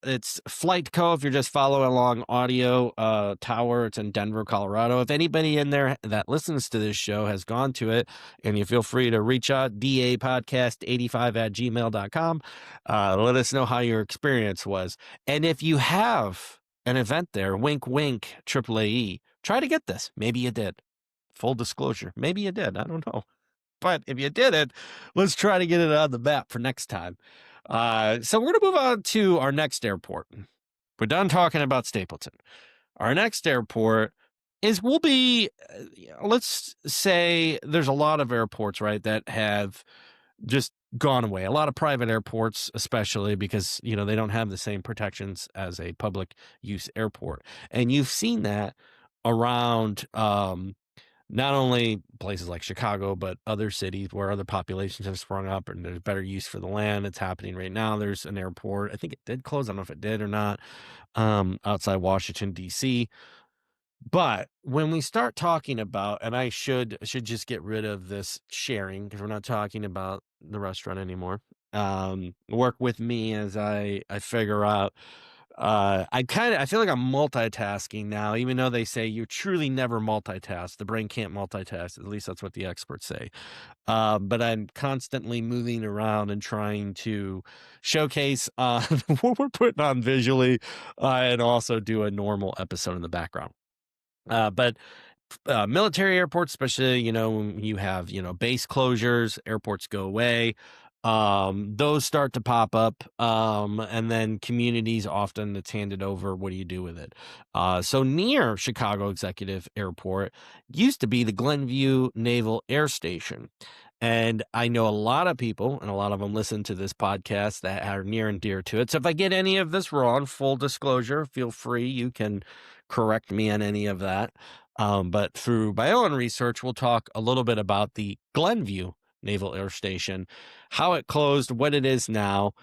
A: It's Flight Co. If you're just following along audio tower, it's in Denver, Colorado. If anybody in there that listens to this show has gone to it, and you feel free to reach out, dapodcast85@gmail.com. Let us know how your experience was. And if you have an event there, wink, wink, AAAE, try to get this. Maybe you did. Full disclosure. Maybe you did. I don't know. But if you did it, let's try to get it on the map for next time. So we're going to move on to our next airport. We're done talking about Stapleton. Our next airport will be, let's say there's a lot of airports, right, that have just gone away. A lot of private airports, especially because, they don't have the same protections as a public use airport. And you've seen that around, not only places like Chicago, but other cities where other populations have sprung up and there's better use for the land. It's happening right now. There's an airport. I think it did close. I don't know if it did or not, outside Washington, D.C. But when we start talking about, and I should just get rid of this sharing because we're not talking about the restaurant anymore. Work with me as I figure out. I feel like I'm multitasking now, even though they say you truly never multitask. The brain can't multitask. At least that's what the experts say. But I'm constantly moving around and trying to showcase what we're putting on visually, and also do a normal episode in the background. But military airports, especially, when you have, base closures, airports go away. Those start to pop up. And then communities, often it's handed over. What do you do with it? So near Chicago Executive Airport used to be the Glenview Naval Air Station. And I know a lot of people, and a lot of them listen to this podcast, that are near and dear to it. So if I get any of this wrong, full disclosure, feel free. You can correct me on any of that. But through my own research, we'll talk a little bit about the Glenview Naval Air Station, how it closed, what it is now,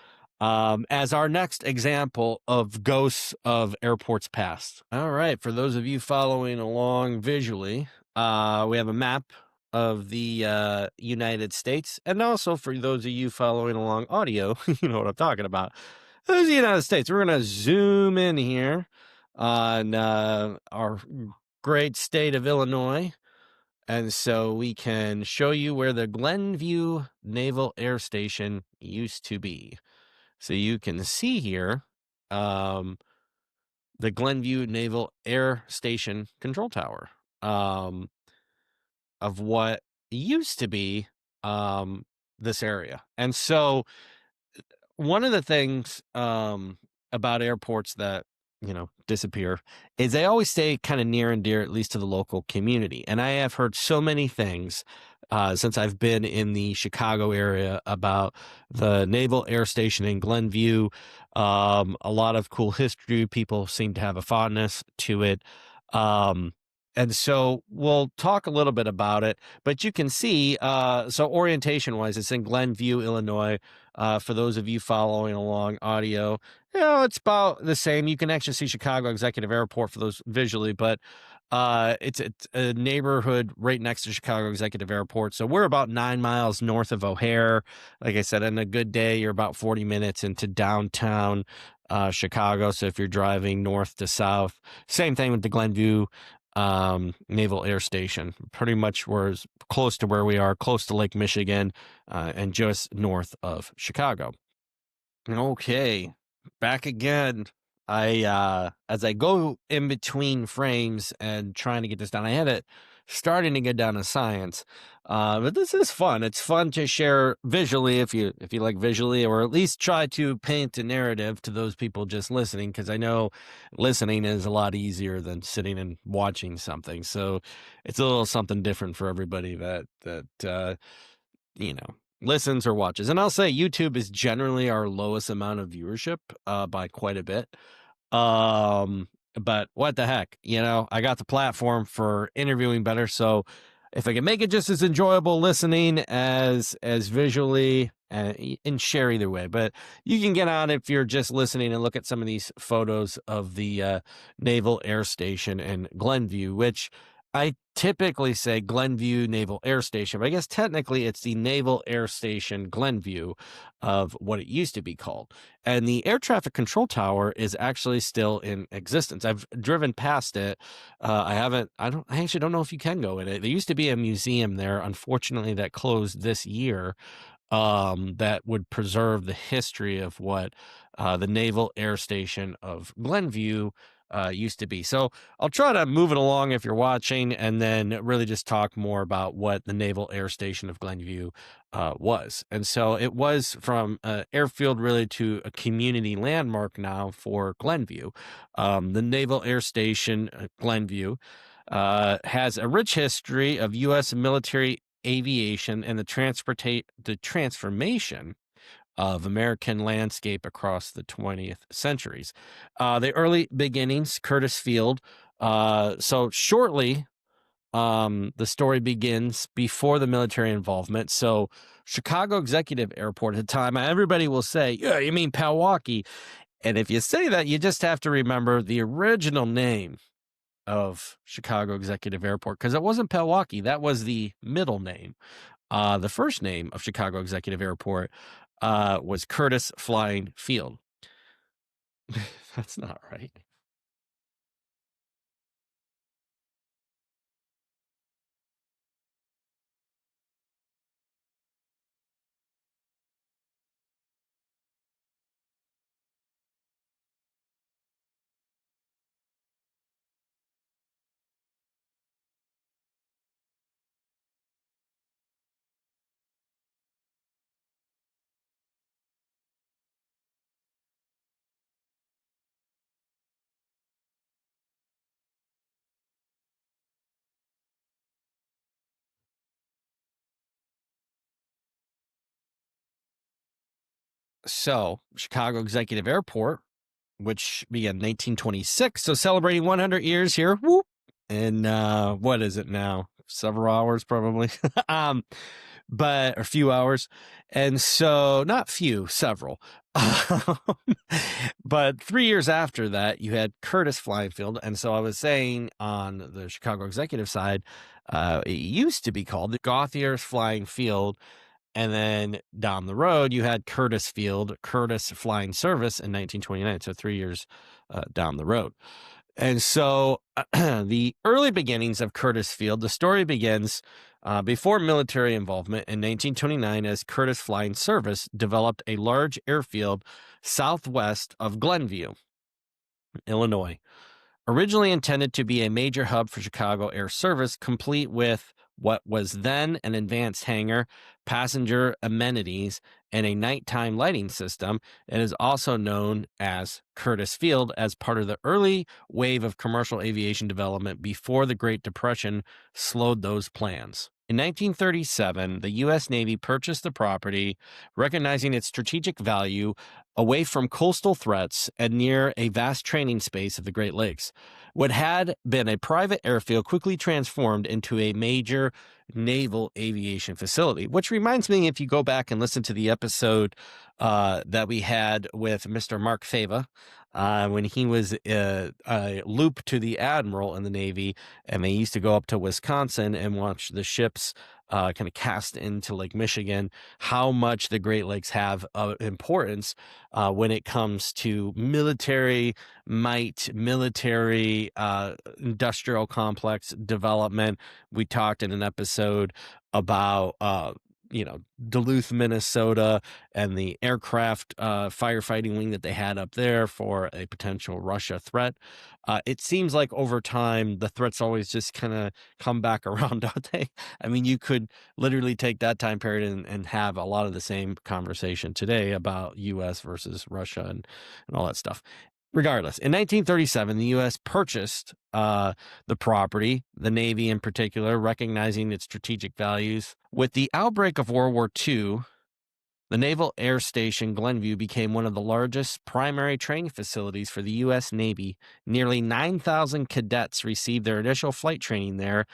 A: as our next example of ghosts of airports past. All right, for those of you following along visually, we have a map of the United States, and also for those of you following along audio, you know what I'm talking about. There's the United States. We're going to zoom in here on our great state of Illinois. And so we can show you where the Glenview Naval Air Station used to be. So you can see here the Glenview Naval Air Station control tower of what used to be this area. And so one of the things about airports that disappear is they always stay kind of near and dear, at least to the local community. And I have heard so many things since I've been in the Chicago area about the Naval Air Station in Glenview. A lot of cool history. People seem to have a fondness to it. Um, and so we'll talk a little bit about it, but you can see, so orientation wise, it's in Glenview, Illinois. For those of you following along audio, it's about the same. You can actually see Chicago Executive Airport for those visually, but it's a neighborhood right next to Chicago Executive Airport. So we're about 9 miles north of O'Hare. Like I said, on a good day, you're about 40 minutes into downtown Chicago. So if you're driving north to south, same thing with the Glenview Naval Air Station. Pretty much we're close to where we are, close to Lake Michigan, and just north of Chicago. Okay, back again. As I go in between frames and trying to get this done, I had it starting to get down to science. But this is fun. It's fun to share visually if you like visually, or at least try to paint a narrative to those people just listening, because I know listening is a lot easier than sitting and watching something. So it's a little something different for everybody that listens or watches. And I'll say YouTube is generally our lowest amount of viewership by quite a bit. But what the heck, I got the platform for interviewing better. So if I can make it just as enjoyable listening as visually, and share either way. But you can get on if you're just listening and look at some of these photos of the Naval Air Station in Glenview, which I typically say Glenview Naval Air Station, but I guess technically it's the Naval Air Station Glenview of what it used to be called. And the air traffic control tower is actually still in existence. I've driven past it. I actually don't know if you can go in it. There used to be a museum there. Unfortunately, that closed this year. That would preserve the history of what the Naval Air Station of Glenview used to be. So I'll try to move it along if you're watching, and then really just talk more about what the Naval Air Station of Glenview was. And so it was from airfield really to a community landmark now for Glenview. The Naval Air Station Glenview has a rich history of U.S. military aviation and the transformation of American landscape across the 20th centuries. The early beginnings, Curtis Field. So shortly, the story begins before the military involvement. So Chicago Executive Airport at the time, everybody will say, yeah, you mean Pewaukee. And if you say that, you just have to remember the original name of Chicago Executive Airport, because it wasn't Pewaukee. That was the middle name. The first name of Chicago Executive Airport was Curtis Flying Field. That's not right. So Chicago Executive Airport, which began in 1926, so celebrating 100 years here. Whoop. And what is it now? Several hours probably. But a few hours. And so not few, several. But 3 years after that, you had Curtis Flying Field. And so I was saying on the Chicago executive side, it used to be called the Gauthier's Flying Field. And then down the road, you had Curtis Field, Curtis Flying Service in 1929. So 3 years down the road. And so the early beginnings of Curtis Field, the story begins before military involvement in 1929, as Curtis Flying Service developed a large airfield southwest of Glenview, Illinois. Originally intended to be a major hub for Chicago air service, complete with what was then an advanced hangar, passenger amenities, and a nighttime lighting system, and is also known as Curtis Field as part of the early wave of commercial aviation development before the Great Depression slowed those plans. In 1937, the U.S. Navy purchased the property, recognizing its strategic value away from coastal threats and near a vast training space of the Great Lakes. What had been a private airfield quickly transformed into a major naval aviation facility, which reminds me, if you go back and listen to the episode that we had with Mr. Mark Fava, when he was a loop to the admiral in the Navy, and they used to go up to Wisconsin and watch the ships kind of cast into Lake Michigan, how much the Great Lakes have importance when it comes to military might, military industrial complex development. We talked in an episode about Duluth, Minnesota, and the aircraft firefighting wing that they had up there for a potential Russia threat. It seems like over time the threats always just kind of come back around, don't they? I mean, you could literally take that time period and have a lot of the same conversation today about U.S. versus Russia and all that stuff. Regardless, in 1937, the U.S. purchased the property, the Navy in particular, recognizing its strategic values. With the outbreak of World War II, the Naval Air Station Glenview became one of the largest primary training facilities for the U.S. Navy. Nearly 9,000 cadets received their initial flight training there.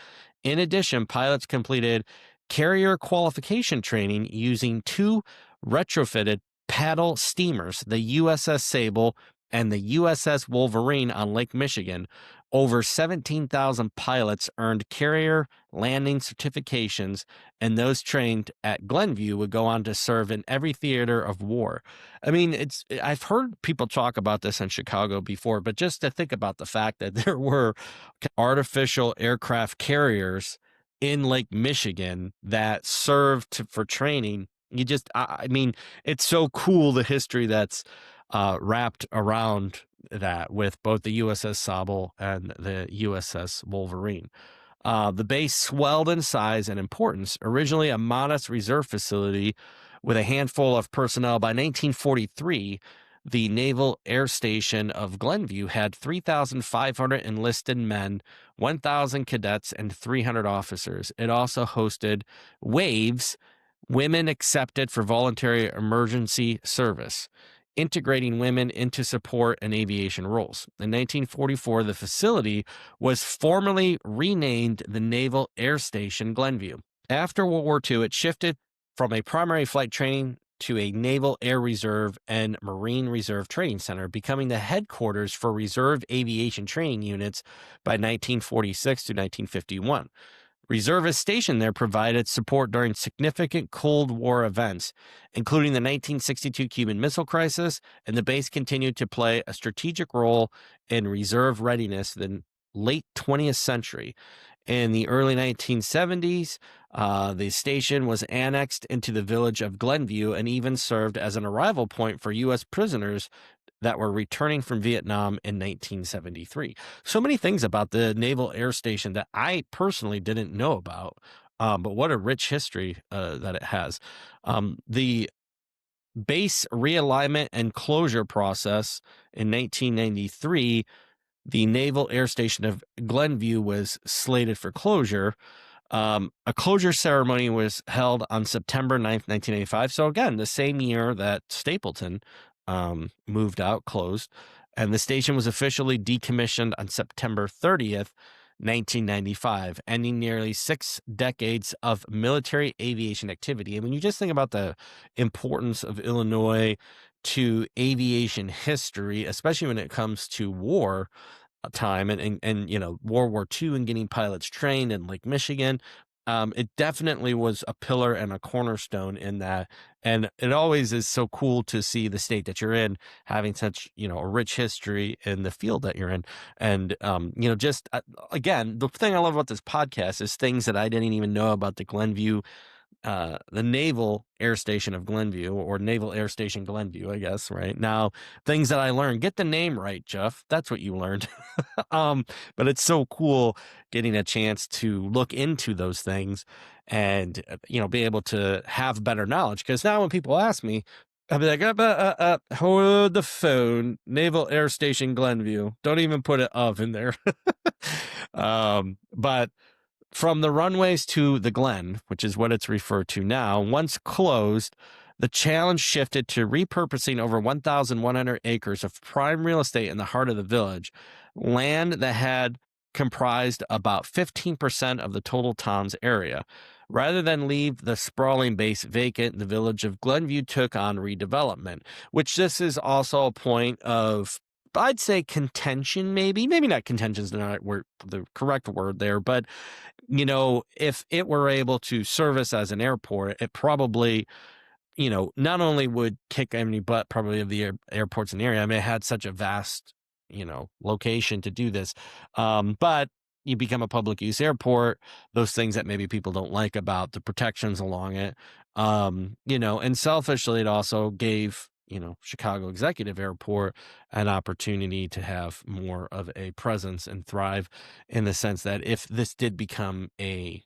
A: In addition, pilots completed carrier qualification training using two retrofitted paddle steamers, the USS Sable and the USS Wolverine on Lake Michigan. Over 17,000 pilots earned carrier landing certifications, and those trained at Glenview would go on to serve in every theater of war. I mean, I've heard people talk about this in Chicago before, but just to think about the fact that there were artificial aircraft carriers in Lake Michigan that served for training, I mean, it's so cool, the history that's wrapped around that with both the USS Sable and the USS Wolverine. The base swelled in size and importance, originally a modest reserve facility with a handful of personnel. By 1943, the Naval Air Station of Glenview had 3,500 enlisted men, 1,000 cadets, and 300 officers. It also hosted WAVES, Women Accepted for Voluntary Emergency Service, integrating women into support and aviation roles. In 1944, the facility was formally renamed the Naval Air Station Glenview. After World War II, it shifted from a primary flight training to a Naval Air Reserve and Marine Reserve Training Center, becoming the headquarters for reserve aviation training units by 1946 to 1951. Reservists stationed there provided support during significant Cold War events, including the 1962 Cuban Missile Crisis, and the base continued to play a strategic role in reserve readiness in the late 20th century. In the early 1970s, the station was annexed into the village of Glenview and even served as an arrival point for U.S. prisoners that were returning from Vietnam in 1973. So many things about the Naval Air Station that I personally didn't know about, but what a rich history that it has. The base realignment and closure process in 1993, the Naval Air Station of Glenview was slated for closure. A closure ceremony was held on September 9th, 1985. So again, the same year that Stapleton moved out, closed, and the station was officially decommissioned on September 30th, 1995, ending nearly 6 decades of military aviation activity. And when you just think about the importance of Illinois to aviation history, especially when it comes to war time and World War II and getting pilots trained in Lake Michigan, it definitely was a pillar and a cornerstone in that. And it always is so cool to see the state that you're in having such, a rich history in the field that you're in. And, again, the thing I love about this podcast is things that I didn't even know about the Glenview the Naval Air Station of Glenview, or Naval Air Station Glenview, I guess, right? Now, things that I learned, get the name right, Jeff. That's what you learned. um, but it's so cool getting a chance to look into those things and, be able to have better knowledge. Because now when people ask me, I'll be like, hold the phone, Naval Air Station Glenview. Don't even put it of in there. But from the runways to the Glen, which is what it's referred to now, once closed, the challenge shifted to repurposing over 1,100 acres of prime real estate in the heart of the village, land that had comprised about 15% of the total town's area. Rather than leave the sprawling base vacant, the village of Glenview took on redevelopment, which this is also a point of, I'd say, contention, maybe not contention is not the correct word there, but if it were able to service as an airport, it probably, not only would kick any butt probably of the airports in the area. I mean, it had such a vast, location to do this. But you become a public use airport, those things that maybe people don't like about the protections along it. And selfishly, it also gave, Chicago Executive Airport an opportunity to have more of a presence and thrive, in the sense that if this did become a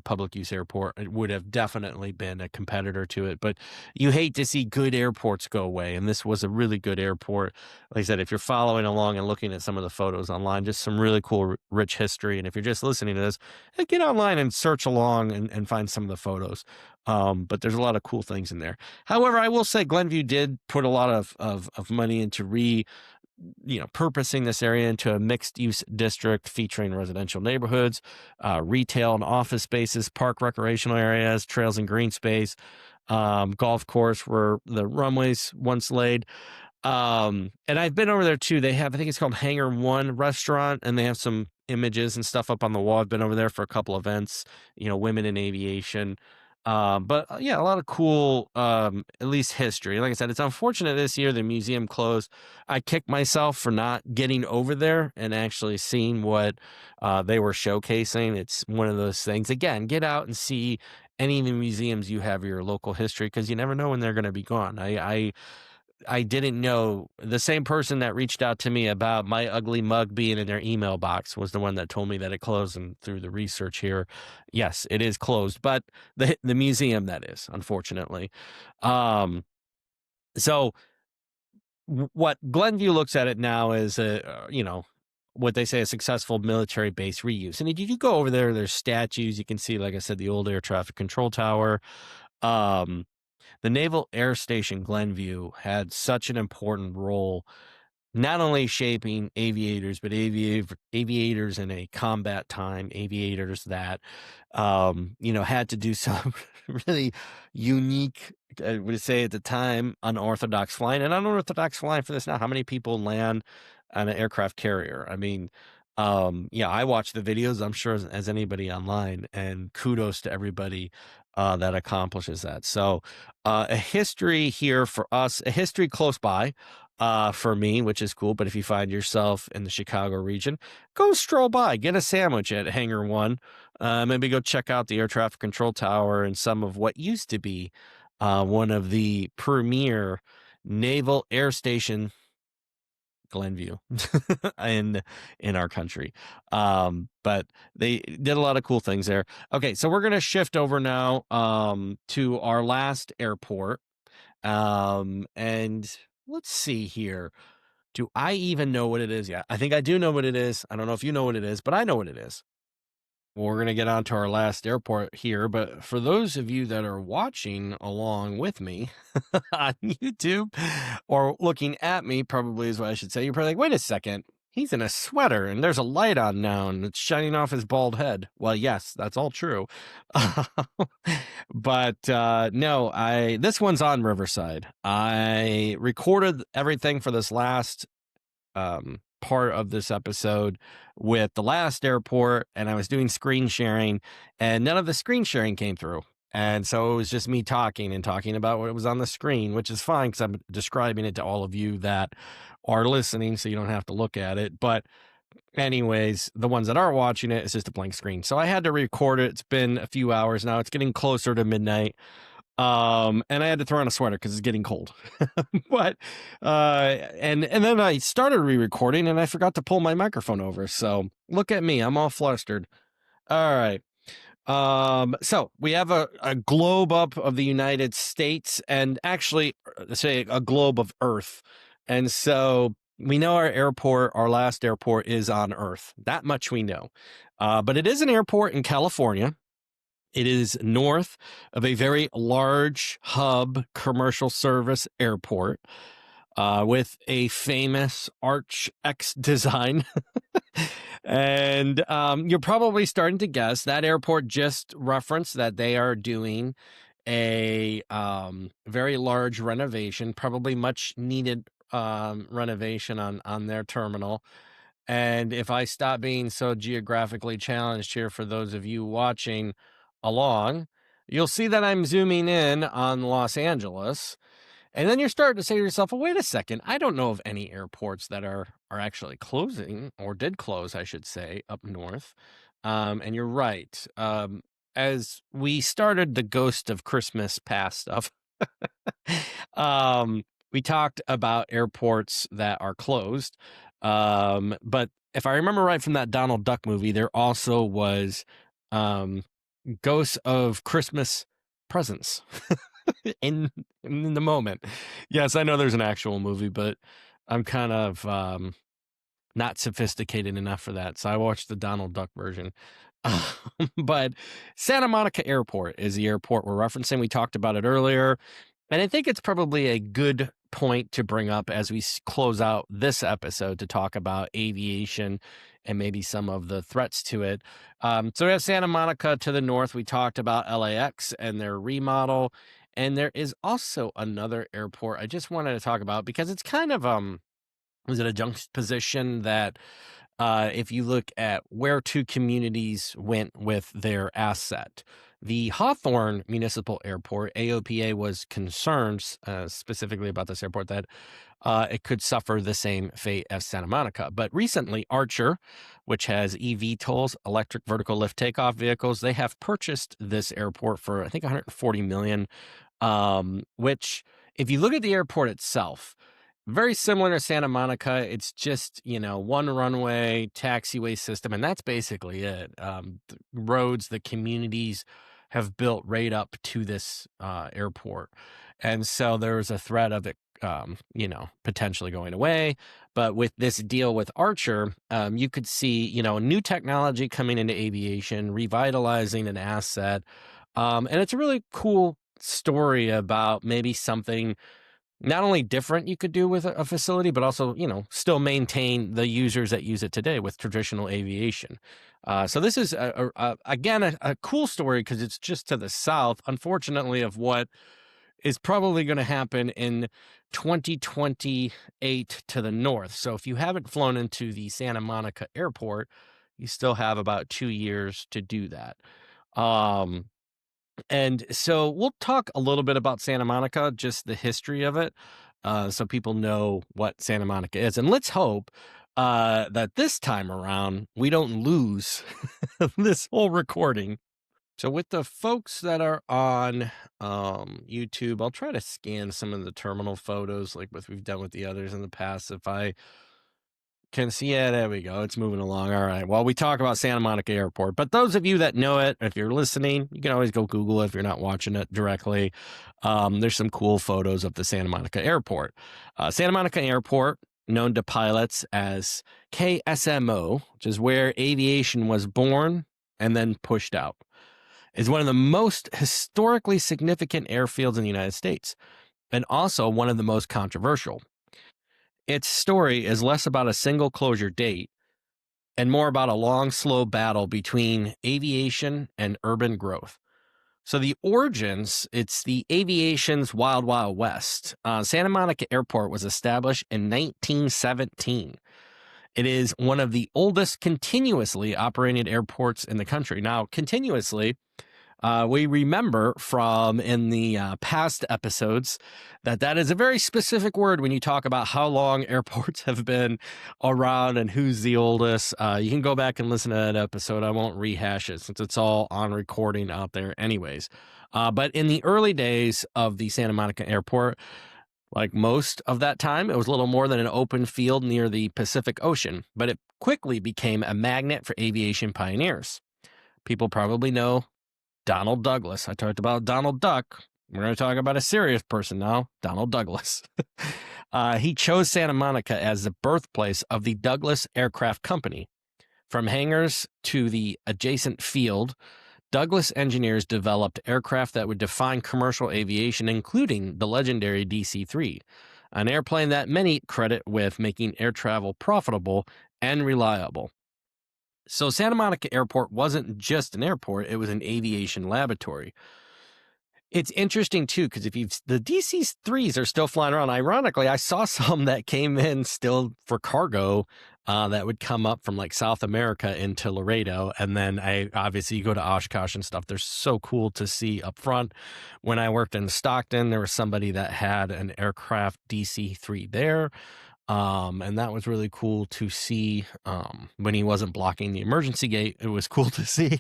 A: public use airport, it would have definitely been a competitor to it. But you hate to see good airports go away, and this was a really good airport. Like I said, if you're following along and looking at some of the photos online, just some really cool, rich history. And if you're just listening to this, get online and search along and find some of the photos. But there's a lot of cool things in there. However, I will say Glenview did put a lot of money into purposing this area into a mixed use district featuring residential neighborhoods, retail and office spaces, park recreational areas, trails and green space, golf course where the runways once laid. And I've been over there too. They have, I think it's called Hangar One Restaurant, and they have some images and stuff up on the wall. I've been over there for a couple events, women in aviation. But yeah, a lot of cool, at least history. Like I said, it's unfortunate this year the museum closed. I kicked myself for not getting over there and actually seeing what they were showcasing. It's one of those things. Again, get out and see any of the museums you have your local history, because you never know when they're going to be gone. I didn't know. The same person that reached out to me about my ugly mug being in their email box was the one that told me that it closed. And through the research here, yes, it is closed, but the museum, that is, unfortunately. So what Glenview looks at it now is what they say a successful military base reuse. And if you go over there, there's statues. You can see, like I said, the old air traffic control tower. The Naval Air Station Glenview had such an important role, not only shaping aviators, but aviators in a combat time, aviators that, had to do some really unique, I would say at the time, unorthodox flying. And unorthodox flying for this now, how many people land on an aircraft carrier? I mean, I watch the videos, I'm sure, as anybody online, and kudos to everybody that accomplishes that. So a history here for us, a history close by for me, which is cool. But if you find yourself in the Chicago region, go stroll by, get a sandwich at Hangar One, maybe go check out the air traffic control tower and some of what used to be one of the premier naval air station, Glenview, in our country. But they did a lot of cool things there. Okay, so we're gonna shift over now to our last airport. And let's see here. Do I even know what it is yet? I think I do know what it is. I don't know if you know what it is, but I know what it is. Well, we're going to get on to our last airport here, but for those of you that are watching along with me on YouTube, or looking at me, probably is what I should say, you're probably like, wait a second, he's in a sweater and there's a light on now and it's shining off his bald head. Well, yes, that's all true. But no, this one's on Riverside. I recorded everything for this last part of this episode with the last airport, and I was doing screen sharing, and none of the screen sharing came through. And so it was just me talking about what was on the screen, which is fine because I'm describing it to all of you that are listening, so you don't have to look at it. But Anyways, the ones that are watching it, it's just a blank screen. So I had to record it. It's been a few hours now. It's getting closer to midnight. And I had to throw on a sweater because it's getting cold. But and then I started re-recording and I forgot to pull my microphone over. So look at me, I'm all flustered. All right. So we have a globe up of the United States, and actually say a globe of Earth. And so we know our last airport is on Earth. That much we know. But it is an airport in California. It is north of a very large hub commercial service airport with a famous Arch X design. And you're probably starting to guess that airport just referenced that they are doing a very large renovation, probably much needed renovation on their terminal. And if I stop being so geographically challenged here for those of you watching along, you'll see that I'm zooming in on Los Angeles. And then you're starting to say to yourself, well, wait a second. I don't know of any airports that are actually closing, or did close, I should say, up north. And you're right. As we started the Ghost of Christmas Past stuff, we talked about airports that are closed. But if I remember right from that Donald Duck movie, there also was Ghosts of Christmas Presents. in the moment. Yes, I know there's an actual movie, but I'm kind of not sophisticated enough for that. So I watched the Donald Duck version. But Santa Monica Airport is the airport we're referencing. We talked about it earlier. And I think it's probably a good point to bring up as we close out this episode to talk about aviation and maybe some of the threats to it. So we have Santa Monica to the north. We talked about LAX and their remodel. And there is also another airport I just wanted to talk about because it's kind of was it a juxtaposition that if you look at where two communities went with their asset. The Hawthorne Municipal Airport, AOPA, was concerned specifically about this airport that it could suffer the same fate as Santa Monica. But recently, Archer, which has eVTOLs, electric vertical lift takeoff vehicles, they have purchased this airport for, I think, $140 million, which, if you look at the airport itself, very similar to Santa Monica. It's just, one runway, taxiway system, and that's basically it. The roads, the communities have built right up to this airport. And so there's a threat of it, potentially going away. But with this deal with Archer, you could see, new technology coming into aviation, revitalizing an asset. And it's a really cool story about maybe something not only different you could do with a facility, but also, still maintain the users that use it today with traditional aviation. So this is, again, a cool story because it's just to the south, unfortunately, of what is probably going to happen in 2028 to the north. So if you haven't flown into the Santa Monica airport, you still have about 2 years to do that. And so we'll talk a little bit about Santa Monica, just the history of it, so people know what Santa Monica is. And let's hope that this time around we don't lose this whole recording. So with the folks that are on YouTube, I'll try to scan some of the terminal photos like what we've done with the others in the past. If I can see it, there we go. It's moving along. All right. Well, we talk about Santa Monica Airport, but those of you that know it, if you're listening, you can always go Google it if you're not watching it directly. There's some cool photos of the Santa Monica Airport. Santa Monica Airport, known to pilots as KSMO, which is where aviation was born and then pushed out, is one of the most historically significant airfields in the United States, and also one of the most controversial. Its story is less about a single closure date and more about a long, slow battle between aviation and urban growth. So the origins, it's the aviation's wild, wild west. Santa Monica Airport was established in 1917. It is one of the oldest continuously operated airports in the country. Now, continuously, We remember from in the past episodes that is a very specific word when you talk about how long airports have been around and who's the oldest. You can go back and listen to that episode. I won't rehash it since it's all on recording out there anyways. But in the early days of the Santa Monica Airport, like most of that time, it was a little more than an open field near the Pacific Ocean, but it quickly became a magnet for aviation pioneers. People probably know Donald Douglas. I talked about Donald Duck. We're going to talk about a serious person now, Donald Douglas. He chose Santa Monica as the birthplace of the Douglas Aircraft Company. From hangars to the adjacent field, Douglas engineers developed aircraft that would define commercial aviation, including the legendary DC-3, an airplane that many credit with making air travel profitable and reliable. So Santa Monica Airport wasn't just an airport, it was an aviation laboratory. It's interesting too, because the DC-3s are still flying around. Ironically, I saw some that came in still for cargo that would come up from like South America into Laredo. And then obviously you go to Oshkosh and stuff. They're so cool to see up front. When I worked in Stockton, there was somebody that had an aircraft DC-3 there. And that was really cool to see when he wasn't blocking the emergency gate. It was cool to see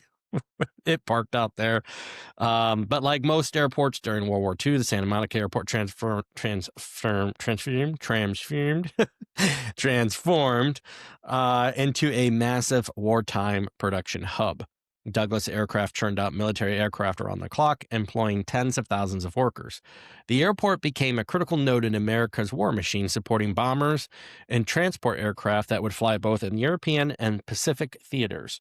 A: it parked out there. But like most airports during World War II, the Santa Monica Airport transformed into a massive wartime production hub. Douglas Aircraft churned out military aircraft around the clock, employing tens of thousands of workers. The airport became a critical node in America's war machine, supporting bombers and transport aircraft that would fly both in European and Pacific theaters.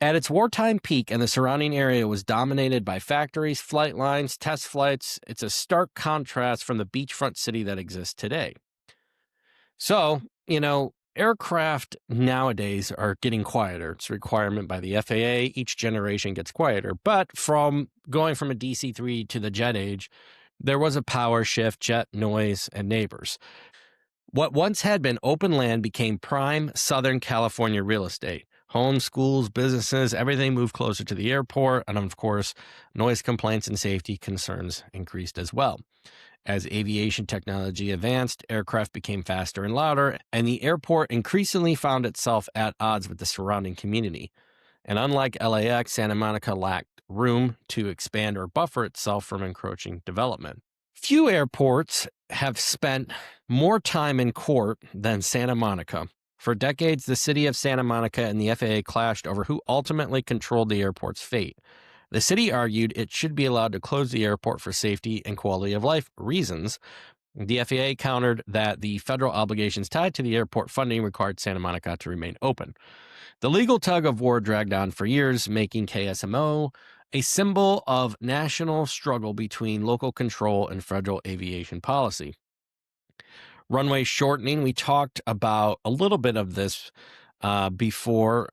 A: At its wartime peak, and the surrounding area was dominated by factories, flight lines, test flights. It's a stark contrast from the beachfront city that exists today. So, aircraft nowadays are getting quieter. It's a requirement by the FAA. Each generation gets quieter. But from going from a DC-3 to the jet age, there was a power shift, jet noise, and neighbors. What once had been open land became prime Southern California real estate. Homes, schools, businesses, everything moved closer to the airport. And of course, noise complaints and safety concerns increased as well. As aviation technology advanced, aircraft became faster and louder, and the airport increasingly found itself at odds with the surrounding community. And unlike LAX, Santa Monica lacked room to expand or buffer itself from encroaching development. Few airports have spent more time in court than Santa Monica. For decades, the city of Santa Monica and the FAA clashed over who ultimately controlled the airport's fate. The city argued it should be allowed to close the airport for safety and quality of life reasons. The FAA countered that the federal obligations tied to the airport funding required Santa Monica to remain open. The legal tug of war dragged on for years, making KSMO a symbol of national struggle between local control and federal aviation policy. Runway shortening, we talked about a little bit of this before.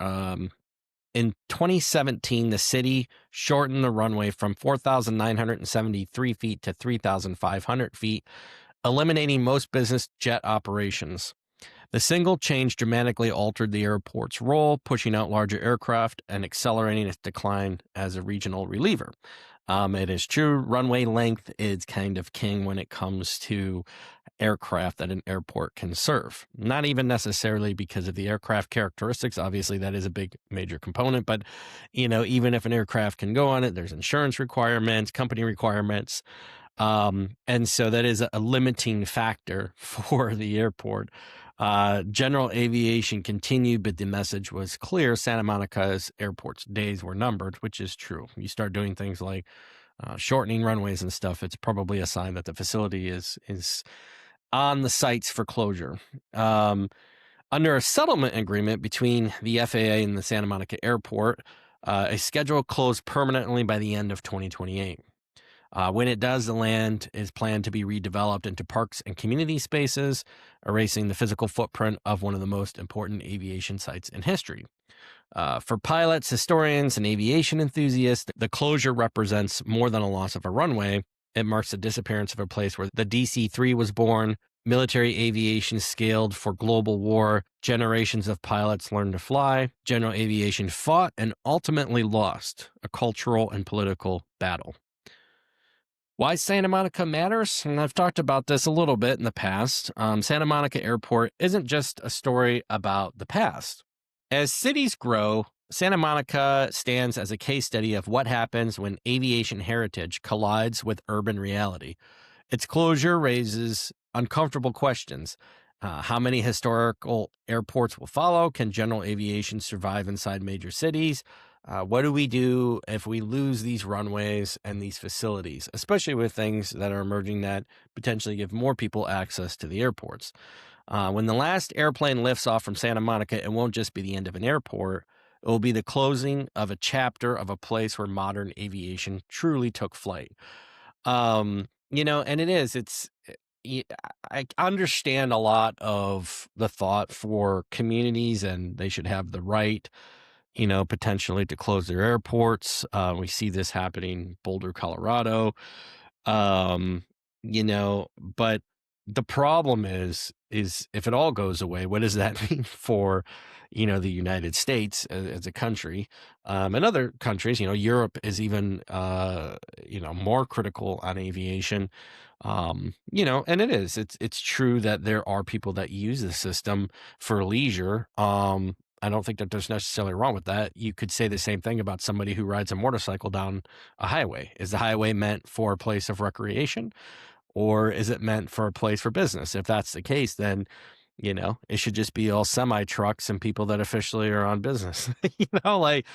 A: In 2017, the city shortened the runway from 4,973 feet to 3,500 feet, eliminating most business jet operations. The single change dramatically altered the airport's role, pushing out larger aircraft and accelerating its decline as a regional reliever. It is true, runway length is kind of king when it comes to aircraft that an airport can serve. Not even necessarily because of the aircraft characteristics. Obviously, that is a big major component. But, even if an aircraft can go on it, there's insurance requirements, company requirements. And so that is a limiting factor for the airport. General aviation continued, but the message was clear. Santa Monica's airport's days were numbered, which is true. You start doing things like shortening runways and stuff, it's probably a sign that the facility is on the sights for closure. Under a settlement agreement between the FAA and the Santa Monica Airport, a schedule closed permanently by the end of 2028. When it does, the land is planned to be redeveloped into parks and community spaces, erasing the physical footprint of one of the most important aviation sites in history. For pilots, historians, and aviation enthusiasts, the closure represents more than a loss of a runway. It marks the disappearance of a place where the DC-3 was born, Military aviation scaled for global war. Generations of pilots learned to fly. General aviation fought and ultimately lost a cultural and political battle. Why Santa Monica matters? And I've talked about this a little bit in the past. Santa Monica Airport isn't just a story about the past. As cities grow, Santa Monica stands as a case study of what happens when aviation heritage collides with urban reality. Its closure raises uncomfortable questions. How many historical airports will follow? Can general aviation survive inside major cities? What do we do if we lose these runways and these facilities, especially with things that are emerging that potentially give more people access to the airports? When the last airplane lifts off from Santa Monica, it won't just be the end of an airport. It will be the closing of a chapter of a place where modern aviation truly took flight. And it is, y- I understand a lot of the thought for communities and they should have the right, potentially to close their airports. We see this happening in Boulder, Colorado. Um, but the problem is if it all goes away, what does that mean for, the United States as a country, and other countries? Europe is even, more critical on aviation. And it's true that there are people that use the system for leisure. I don't think that there's necessarily wrong with that. You could say the same thing about somebody who rides a motorcycle down a highway. Is the highway meant for a place of recreation, or is it meant for a place for business? If that's the case, then, it should just be all semi trucks and people that officially are on business. Like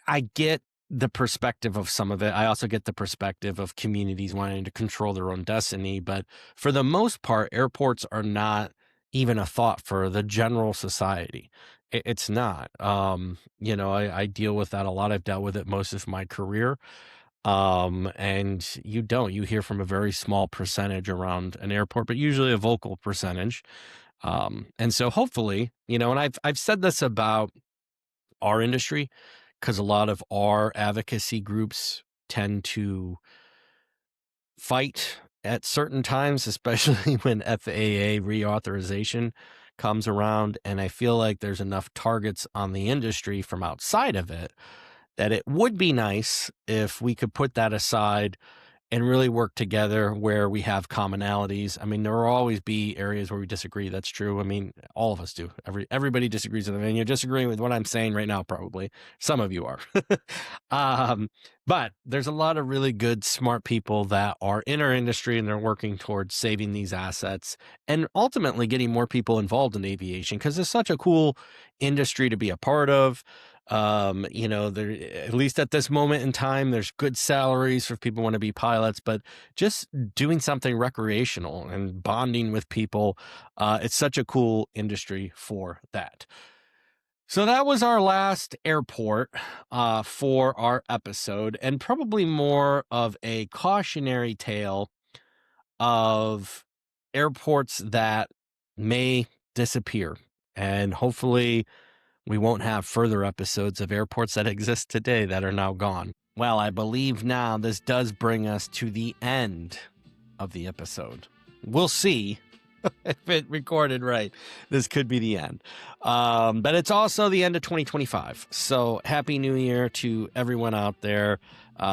A: I get the perspective of some of it. I also get the perspective of communities wanting to control their own destiny. But for the most part, airports are not even a thought for the general society. It's not. I deal with that a lot. I've dealt with it most of my career. And you hear from a very small percentage around an airport, but usually a vocal percentage. And so hopefully, and I've said this about our industry, because a lot of our advocacy groups tend to fight at certain times, especially when FAA reauthorization comes around. And I feel like there's enough targets on the industry from outside of it that it would be nice if we could put that aside and really work together where we have commonalities. I mean, there will always be areas where we disagree. That's true. I mean, all of us do. Everybody disagrees with me. And you're disagreeing with what I'm saying right now, probably. Some of you are. But there's a lot of really good, smart people that are in our industry and they're working towards saving these assets and ultimately getting more people involved in aviation because it's such a cool industry to be a part of. There, at least at this moment in time, there's good salaries for people who want to be pilots, but just doing something recreational and bonding with people, it's such a cool industry for that. So that was our last airport for our episode, and probably more of a cautionary tale of airports that may disappear. And hopefully we won't have further episodes of airports that exist today that are now gone. Well, I believe now this does bring us to the end of the episode. We'll see if it recorded right. This could be the end. But it's also the end of 2025. So happy New Year to everyone out there.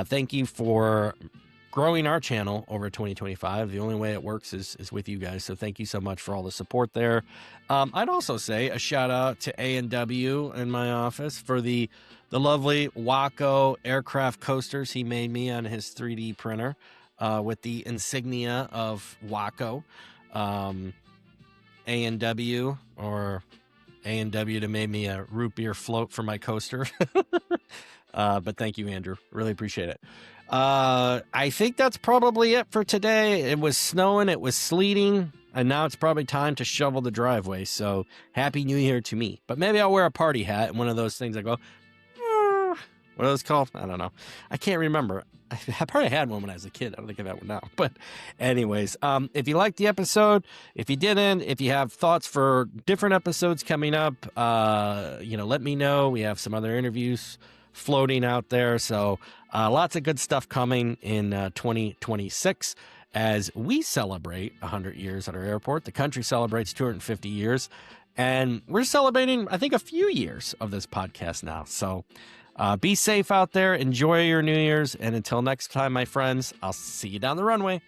A: Thank you for growing our channel over 2025. The only way it works is with you guys. So thank you so much for all the support there. I'd also say a shout out to A&W in my office for the lovely Waco aircraft coasters he made me on his 3D printer with the insignia of Waco. A&W or A&W to made me a root beer float for my coaster. But thank you, Andrew. Really appreciate it. I think that's probably it for today. It was snowing, it was sleeting, and now it's probably time to shovel the driveway. So happy New Year to me. But maybe I'll wear a party hat and one of those things that go, what are those called? I don't know. I can't remember. I probably had one when I was a kid. I don't think I've had one now. But anyways, if you liked the episode, if you didn't, if you have thoughts for different episodes coming up, let me know. We have some other interviews floating out there. So lots of good stuff coming in 2026. as we celebrate 100 years at our airport. The country celebrates 250 years, and we're celebrating, I think, a few years of this podcast now. So be safe out there. Enjoy your New Year's. And until next time, my friends, I'll see you down the runway.